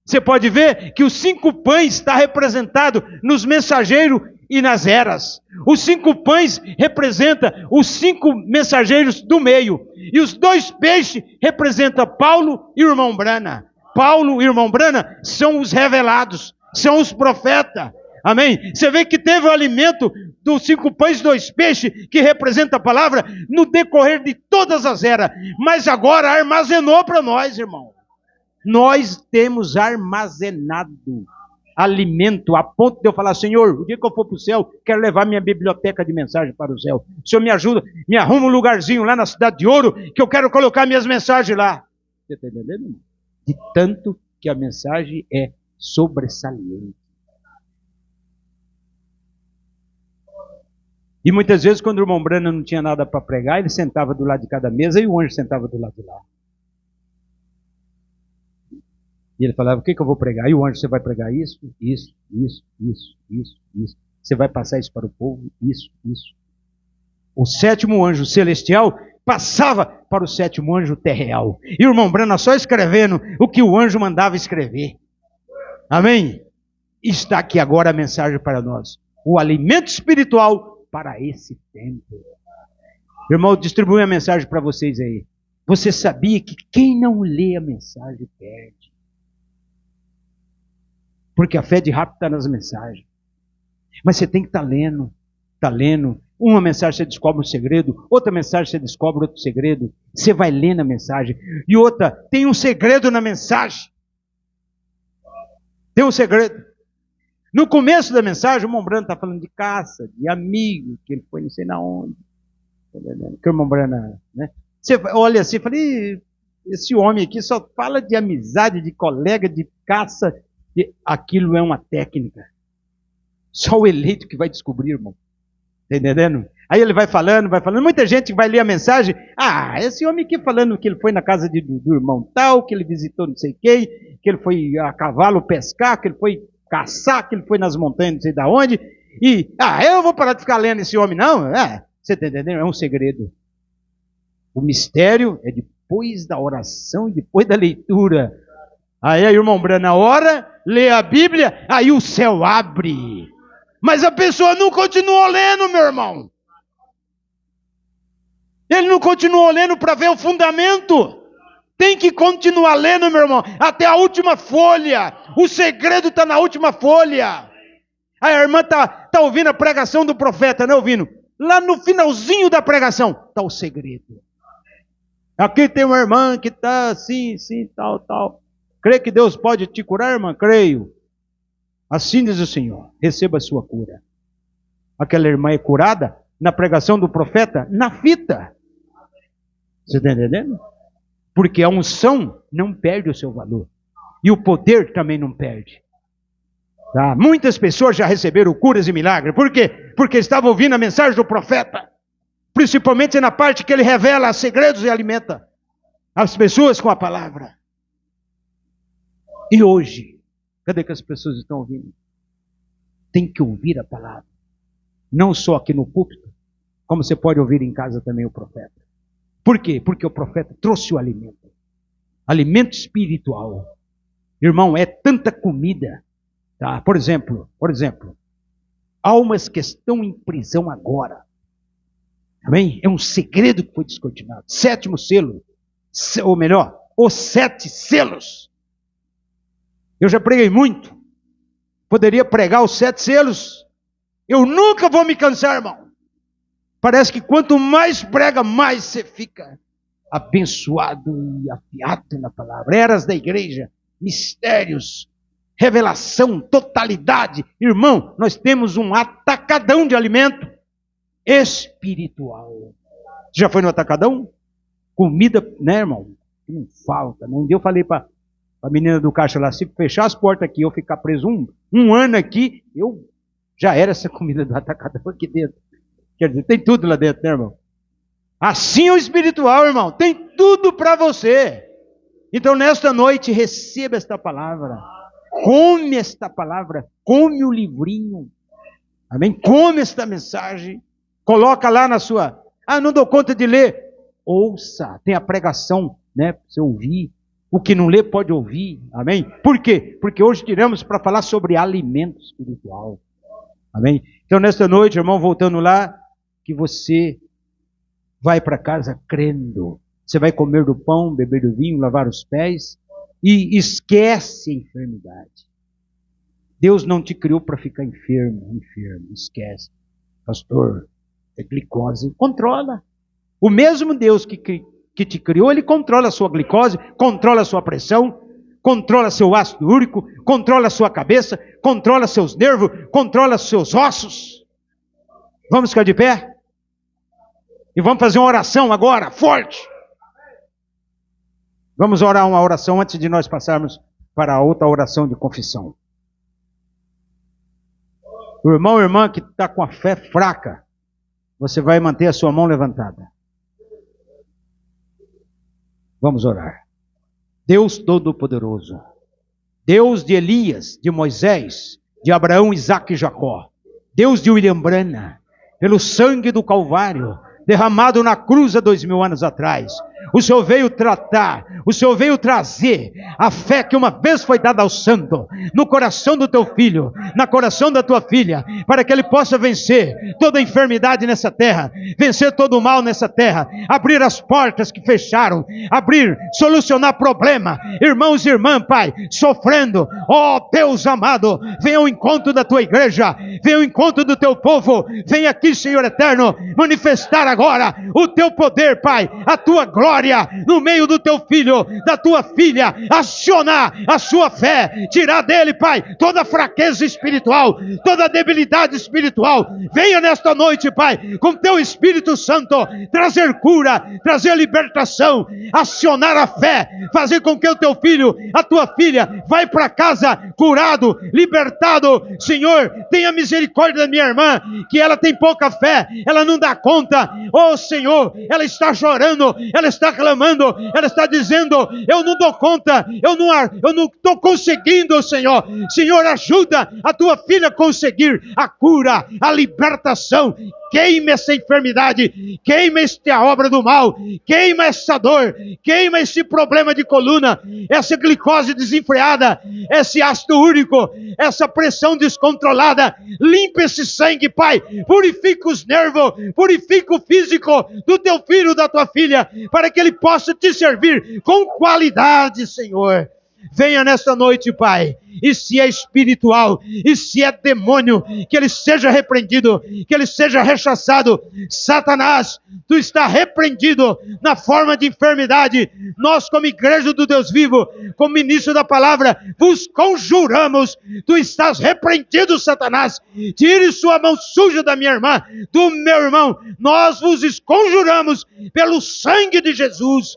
A: Você pode ver que os 5 pães está representado nos mensageiros e nas eras. Os 5 pães representam os 5 mensageiros do meio. E os 2 peixes representam Paulo e o irmão Branham. Paulo e o irmão Branham são os revelados, são os profetas. Amém? Você vê que teve o alimento dos 5 pães e 2 peixes, que representa a palavra, no decorrer de todas as eras. Mas agora armazenou para nós, irmão. Nós temos armazenado alimento, a ponto de eu falar: Senhor, o dia que eu for para o céu, quero levar minha biblioteca de mensagem para o céu. O Senhor me ajuda, me arruma um lugarzinho lá na Cidade de Ouro, que eu quero colocar minhas mensagens lá. Você está entendendo? De tanto que a mensagem é sobressaliente. E muitas vezes, quando o irmão Branham não tinha nada para pregar, ele sentava do lado de cada mesa e o anjo sentava do lado de lá. E ele falava: o que eu vou pregar? E o anjo: você vai pregar isso, isso, isso, isso, isso, isso. Você vai passar isso para o povo, isso, isso. O 7º anjo celestial passava para o 7º anjo terreal. E o irmão Branham só escrevendo o que o anjo mandava escrever. Amém? Está aqui agora a mensagem para nós. O alimento espiritual para esse tempo. Irmão, distribui a mensagem para vocês aí. Você sabia que quem não lê a mensagem perde? Porque a fé de rápido está nas mensagens. Mas você tem que estar lendo. Está lendo. Uma mensagem você descobre um segredo. Outra mensagem você descobre outro segredo. Você vai lendo a mensagem. E outra, tem um segredo na mensagem. Tem um segredo. No começo da mensagem, o irmão Branham está falando de caça, de amigo, que ele foi não sei na onde. Que o irmão Branham, né? Você olha assim e fala: esse homem aqui só fala de amizade, de colega, de caça. Aquilo é uma técnica. Só o eleito que vai descobrir, irmão. Está entendendo? Aí ele vai falando. Muita gente vai ler a mensagem: esse homem aqui falando que ele foi na casa do irmão tal, que ele visitou não sei quem, que ele foi a cavalo pescar, que ele foi caçar, que ele foi nas montanhas não sei de onde. E, eu vou parar de ficar lendo esse homem, não? Você está entendendo? É um segredo. O mistério é depois da oração e depois da leitura. Aí o irmão Branham ora, lê a Bíblia, aí o céu abre. Mas a pessoa não continuou lendo, meu irmão. Ele não continuou lendo para ver o fundamento. Tem que continuar lendo, meu irmão, até a última folha. O segredo está na última folha. Aí a irmã está ouvindo a pregação do profeta, não ouvindo? Lá no finalzinho da pregação está o segredo. Aqui tem uma irmã que está assim, tal. Crê que Deus pode te curar, irmã? Creio. Assim diz o Senhor: receba a sua cura. Aquela irmã é curada na pregação do profeta, na fita. Você está entendendo? Porque a unção não perde o seu valor. E o poder também não perde. Tá? Muitas pessoas já receberam curas e milagres. Por quê? Porque estavam ouvindo a mensagem do profeta. Principalmente na parte que ele revela segredos e alimenta as pessoas com a palavra. E hoje, cadê que as pessoas estão ouvindo? Tem que ouvir a palavra. Não só aqui no púlpito, como você pode ouvir em casa também o profeta. Por quê? Porque o profeta trouxe o alimento. Alimento espiritual. Irmão, é tanta comida. Tá? Por exemplo, almas que estão em prisão agora. Amém? É um segredo que foi descortinado. 7º selo. Ou melhor, os 7 selos. Eu já preguei muito. Poderia pregar os 7 selos. Eu nunca vou me cansar, irmão. Parece que quanto mais prega, mais você fica abençoado e afiado na palavra. Eras da igreja, mistérios, revelação, totalidade. Irmão, nós temos um atacadão de alimento espiritual. Você já foi no atacadão? Comida, né, irmão? Não falta. Um dia eu falei para a menina do caixa lá: se fechar as portas aqui, eu ficar preso um ano aqui, eu já era essa comida do atacadão aqui dentro. Quer dizer, tem tudo lá dentro, né, irmão? Assim é o espiritual, irmão. Tem tudo para você. Então, nesta noite, receba esta palavra. Come esta palavra. Come o livrinho. Amém? Come esta mensagem. Coloca lá na sua... não dou conta de ler. Ouça. Tem a pregação, né? Para você ouvir. O que não lê pode ouvir. Amém? Por quê? Porque hoje tiramos para falar sobre alimento espiritual. Amém? Então, nesta noite, irmão, voltando lá, que você vai para casa crendo. Você vai comer do pão, beber do vinho, lavar os pés e esquece a enfermidade. Deus não te criou para ficar enfermo, esquece. Pastor, é glicose, controla. O mesmo Deus que te criou, Ele controla a sua glicose, controla a sua pressão, controla seu ácido úrico, controla a sua cabeça, controla seus nervos, controla seus ossos. Vamos ficar de pé? E vamos fazer uma oração agora, forte. Vamos orar uma oração antes de nós passarmos para a outra oração de confissão. O irmão ou irmã que está com a fé fraca, você vai manter a sua mão levantada. Vamos orar. Deus Todo-Poderoso, Deus de Elias, de Moisés, de Abraão, Isaque e Jacó, Deus de William Branham, pelo sangue do Calvário, derramado na cruz há 2000 anos atrás, o Senhor veio tratar, o Senhor veio trazer a fé que uma vez foi dada ao santo, no coração do teu filho, no coração da tua filha, para que ele possa vencer toda enfermidade nessa terra, vencer todo o mal nessa terra, abrir as portas que fecharam, solucionar problema, irmãos e irmãs, Pai, sofrendo, Deus amado, venha ao encontro da tua igreja, venha ao encontro do teu povo, venha aqui, Senhor eterno, manifestar agora o teu poder, Pai, a tua glória, no meio do teu filho, da tua filha, acionar a sua fé, tirar dele, Pai, toda fraqueza espiritual, toda debilidade espiritual. Venha nesta noite, Pai, com teu Espírito Santo, trazer cura, trazer libertação, acionar a fé, fazer com que o teu filho, a tua filha, vai para casa curado, libertado. Senhor, tenha misericórdia da minha irmã, que ela tem pouca fé, ela não dá conta. Senhor, ela está chorando, ela está clamando, ela está dizendo: eu não dou conta, eu não estou conseguindo, Senhor. Senhor, ajuda a tua filha a conseguir a cura, a libertação. Queima essa enfermidade, queima esta obra do mal, queima essa dor, queima esse problema de coluna, essa glicose desenfreada, esse ácido úrico, essa pressão descontrolada. Limpa esse sangue, Pai, purifica os nervos, purifica o físico do teu filho, da tua filha, para que ele possa te servir com qualidade, Senhor. Venha nesta noite, Pai, e se é espiritual, e se é demônio, que ele seja repreendido, que ele seja rechaçado. Satanás, tu está repreendido na forma de enfermidade. Nós, como igreja do Deus vivo, como ministro da palavra, vos conjuramos, tu estás repreendido, Satanás. Tire sua mão suja da minha irmã, do meu irmão. Nós vos conjuramos pelo sangue de Jesus.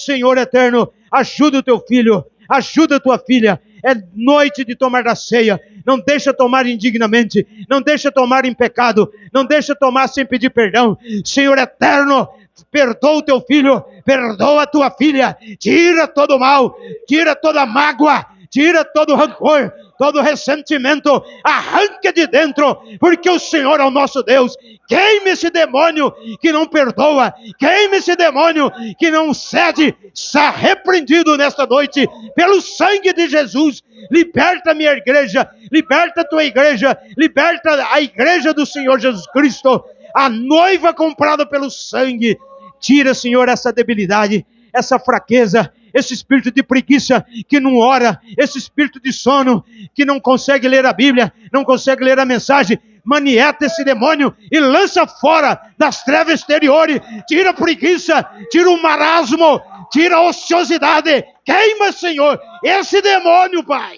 A: Senhor eterno, ajuda o teu filho, ajuda a tua filha. É noite de tomar da ceia. Não deixa tomar indignamente, não deixa tomar em pecado, não deixa tomar sem pedir perdão. Senhor eterno, perdoa o teu filho, perdoa a tua filha. Tira todo o mal, tira toda a mágoa, tira todo o rancor, todo ressentimento, arranca de dentro, porque o Senhor é o nosso Deus. Queime esse demônio que não perdoa, queime esse demônio que não cede. Está repreendido nesta noite, pelo sangue de Jesus. Liberta a minha igreja, liberta a tua igreja, liberta a igreja do Senhor Jesus Cristo, a noiva comprada pelo sangue. Tira, Senhor, essa debilidade, essa fraqueza, esse espírito de preguiça que não ora, esse espírito de sono que não consegue ler a Bíblia, não consegue ler a mensagem. Manieta esse demônio e lança fora das trevas exteriores. Tira a preguiça, tira o marasmo, tira a ociosidade. Queima, Senhor, esse demônio, Pai.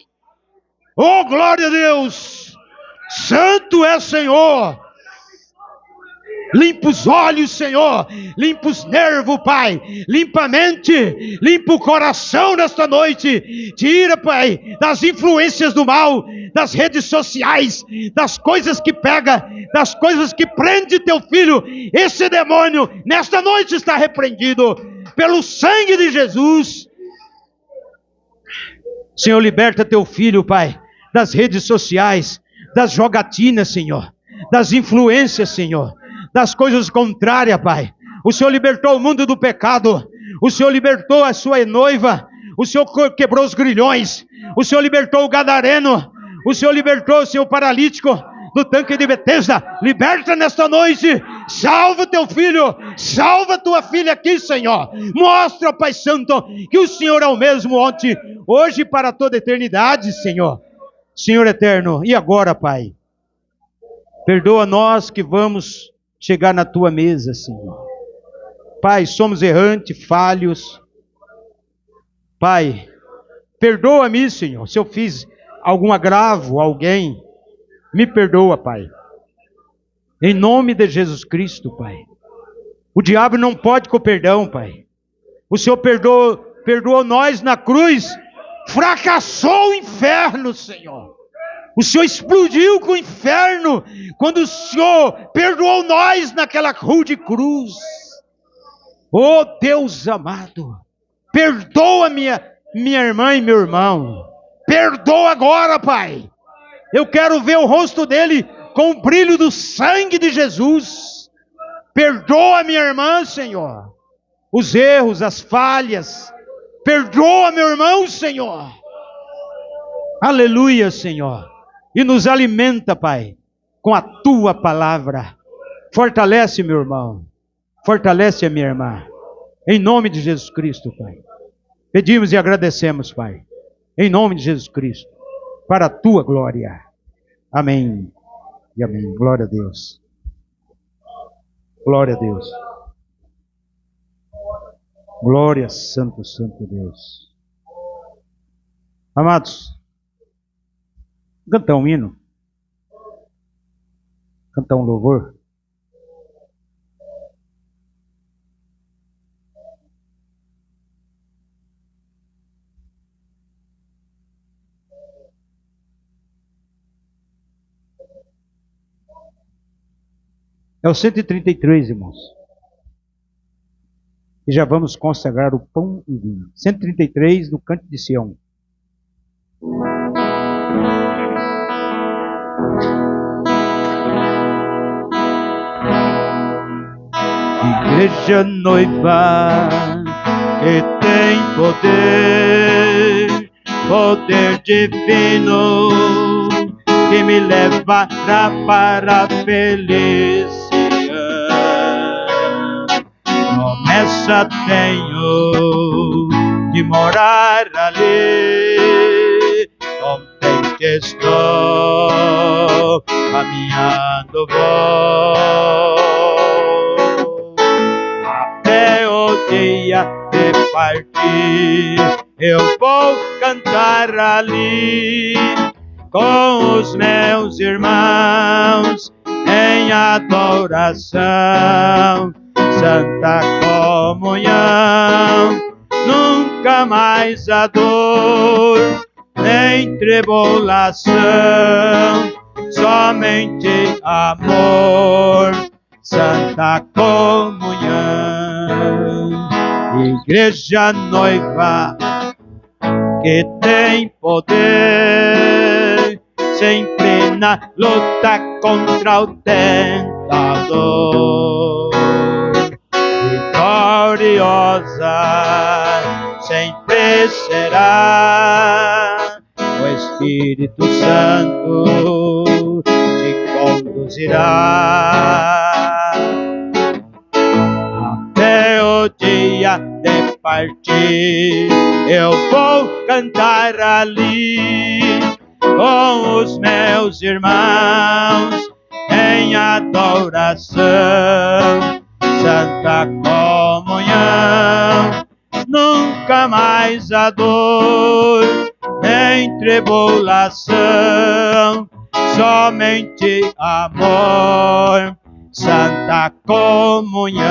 A: Glória a Deus. Santo é, Senhor. Limpa os olhos, Senhor. Limpa os nervos, Pai. Limpa a mente. Limpa o coração nesta noite. Tira, Pai, das influências do mal, das redes sociais, das coisas que pega, das coisas que prende teu filho. Esse demônio, nesta noite, está repreendido pelo sangue de Jesus. Senhor, liberta teu filho, Pai, das redes sociais, das jogatinas, Senhor, das influências, Senhor, das coisas contrárias, Pai. O Senhor libertou o mundo do pecado, o Senhor libertou a sua noiva, o Senhor quebrou os grilhões, o Senhor libertou o gadareno, o Senhor libertou o seu paralítico do tanque de Betesda. Liberta nesta noite, salva teu filho, salva tua filha aqui, Senhor. Mostra, Pai Santo, que o Senhor é o mesmo ontem, hoje e para toda a eternidade, Senhor. Senhor eterno, e agora, Pai, perdoa nós que vamos chegar na tua mesa, Senhor. Pai, somos errantes, falhos. Pai, perdoa-me, Senhor, se eu fiz algum agravo a alguém. Me perdoa, Pai. Em nome de Jesus Cristo, Pai. O diabo não pode com o perdão, Pai. O Senhor perdoou nós na cruz. Fracassou o inferno, Senhor. O Senhor explodiu com o inferno quando o Senhor perdoou nós naquela rude cruz. Oh Deus amado, perdoa minha irmã e meu irmão. Perdoa agora, Pai. Eu quero ver o rosto dele com o brilho do sangue de Jesus. Perdoa minha irmã, Senhor. Os erros, as falhas. Perdoa meu irmão, Senhor. Aleluia, Senhor. E nos alimenta, Pai, com a tua palavra. Fortalece meu irmão. Fortalece a minha irmã. Em nome de Jesus Cristo, Pai. Pedimos e agradecemos, Pai. Em nome de Jesus Cristo. Para a tua glória. Amém. E amém. Glória a Deus. Glória a Deus. Glória, santo, santo Deus. Amados, cantar um hino. Cantar um louvor. É o 133, irmãos. E já vamos consagrar o pão e vinho. 133 do Canto de Sião. Igreja noiva que tem poder divino, que me levará para a felicidade. Promessa tenho de morar ali, contente estou, caminhando vou, até o dia de partir, eu vou cantar ali, com os meus irmãos, em adoração, santa comunhão, nunca mais a dor, nem tribulação, somente amor, santa comunhão. Igreja noiva que tem poder, sempre na luta contra o tentador, vitoriosa sempre será, o Espírito Santo te conduzirá, até o dia de partir, eu vou cantar ali, com os meus irmãos, em adoração, santa comunhão, nunca mais a dor, nem tribulação, somente amor, santa comunhão.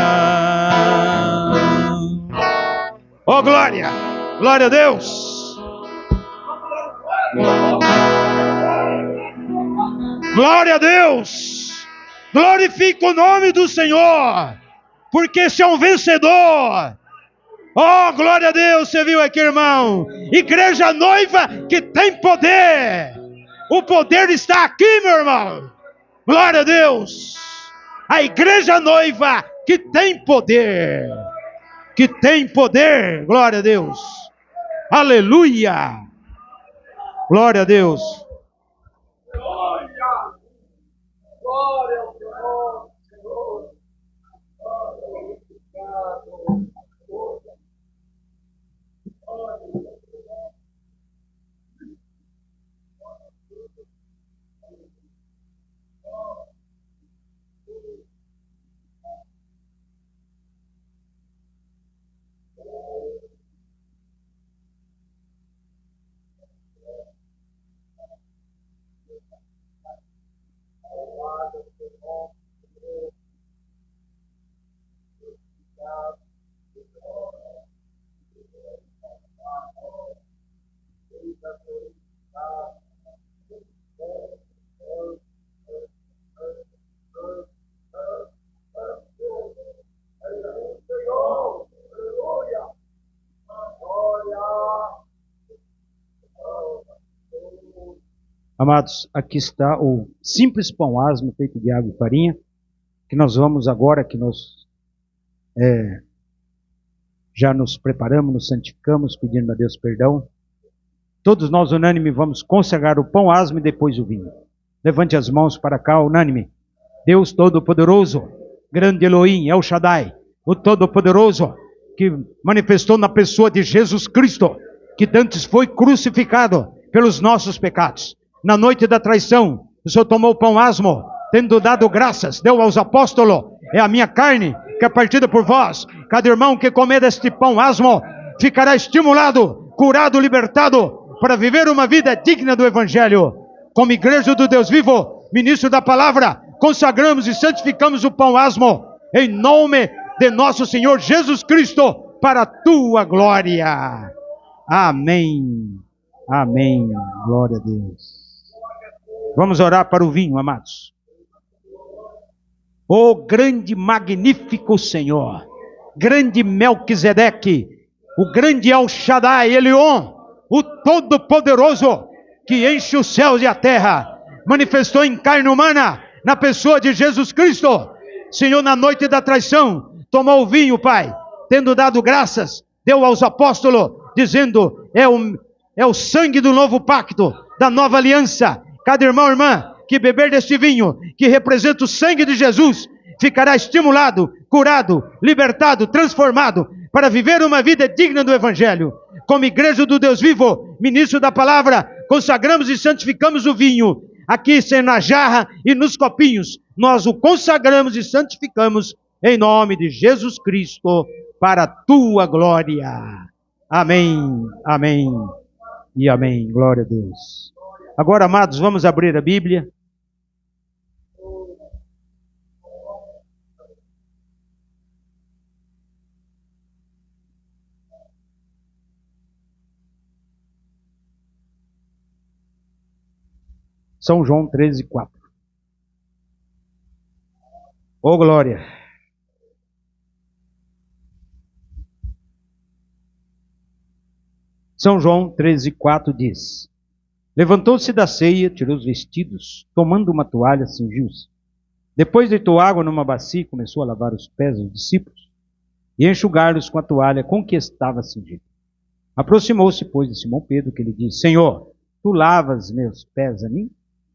A: Oh glória, glória a Deus. Glória a Deus. Glorifica o nome do Senhor, porque esse é um vencedor. Oh, glória a Deus. Você viu aqui, irmão? Igreja noiva que tem poder. O poder está aqui, meu irmão. Glória a Deus. A igreja noiva que tem poder. Que tem poder. Glória a Deus. Aleluia. Glória a Deus. Amados, aqui está o simples pão asmo feito de água e farinha, que nós vamos agora, que nós já nos preparamos, nos santificamos, pedindo a Deus perdão. Todos nós, unânime, vamos consagrar o pão asmo e depois o vinho. Levante as mãos para cá, unânime. Deus Todo-Poderoso, grande Elohim, El Shaddai, o Todo-Poderoso, que manifestou na pessoa de Jesus Cristo, que antes foi crucificado pelos nossos pecados. Na noite da traição, o Senhor tomou o pão asmo, tendo dado graças, deu aos apóstolos, é a minha carne, que é partida por vós. Cada irmão que comer deste pão asmo, ficará estimulado, curado, libertado, para viver uma vida digna do Evangelho. Como igreja do Deus vivo, ministro da palavra, consagramos e santificamos o pão asmo, em nome de nosso Senhor Jesus Cristo, para a tua glória. Amém. Amém. Glória a Deus. Vamos orar para o vinho, amados. O grande, magnífico Senhor, grande Melquisedeque, o grande El Shaddai, Elion, o Todo-Poderoso, que enche os céus e a terra, manifestou em carne humana, na pessoa de Jesus Cristo. Senhor, na noite da traição, tomou o vinho, Pai, tendo dado graças, deu aos apóstolos, dizendo, é o sangue do novo pacto, da nova aliança. Cada irmão e irmã que beber deste vinho, que representa o sangue de Jesus, ficará estimulado, curado, libertado, transformado, para viver uma vida digna do Evangelho. Como igreja do Deus vivo, ministro da palavra, consagramos e santificamos o vinho, aqui na jarra e nos copinhos, nós o consagramos e santificamos, em nome de Jesus Cristo, para a tua glória. Amém, amém e amém. Glória a Deus. Agora, amados, vamos abrir a Bíblia. São João 13:4. Oh, glória! São João 13:4 diz: levantou-se da ceia, tirou os vestidos, tomando uma toalha, cingiu-se. Depois deitou água numa bacia e começou a lavar os pés dos discípulos e enxugar-los com a toalha com que estava cingido. Aproximou-se, pois, de Simão Pedro, que lhe disse: Senhor, tu lavas meus pés a mim?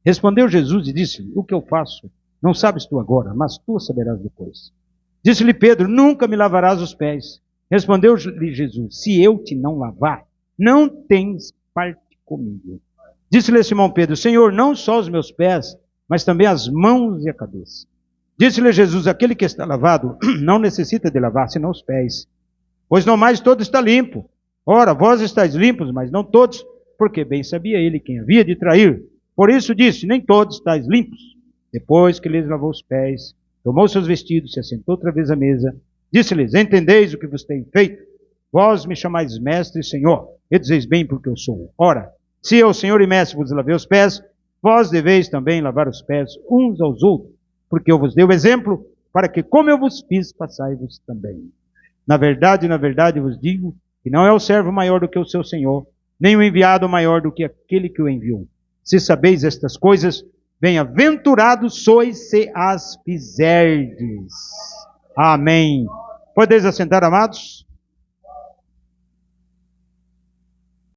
A: Respondeu Jesus e disse-lhe: o que eu faço não sabes tu agora, mas tu saberás depois. Disse-lhe Pedro: nunca me lavarás os pés. Respondeu-lhe Jesus: se eu te não lavar, não tens parte comigo. Disse-lhe Simão Pedro: Senhor, não só os meus pés, mas também as mãos e a cabeça. Disse-lhe Jesus: aquele que está lavado não necessita de lavar, senão os pés, pois não mais todo está limpo. Ora, vós estáis limpos, mas não todos, porque bem sabia ele quem havia de trair. Por isso disse: nem todos estáis limpos. Depois que lhes lavou os pés, tomou seus vestidos, se assentou outra vez à mesa, disse-lhes: entendeis o que vos tenho feito? Vós me chamais mestre e senhor, e dizeis bem porque eu sou. Ora, se eu, Senhor e Mestre, vos lavei os pés, vós deveis também lavar os pés uns aos outros, porque eu vos dei o exemplo, para que, como eu vos fiz, façai-vos também. Na verdade, vos digo, que não é o servo maior do que o seu Senhor, nem o enviado maior do que aquele que o enviou. Se sabeis estas coisas, bem-aventurados sois se as fizerdes. Amém. Podeis assentar, amados?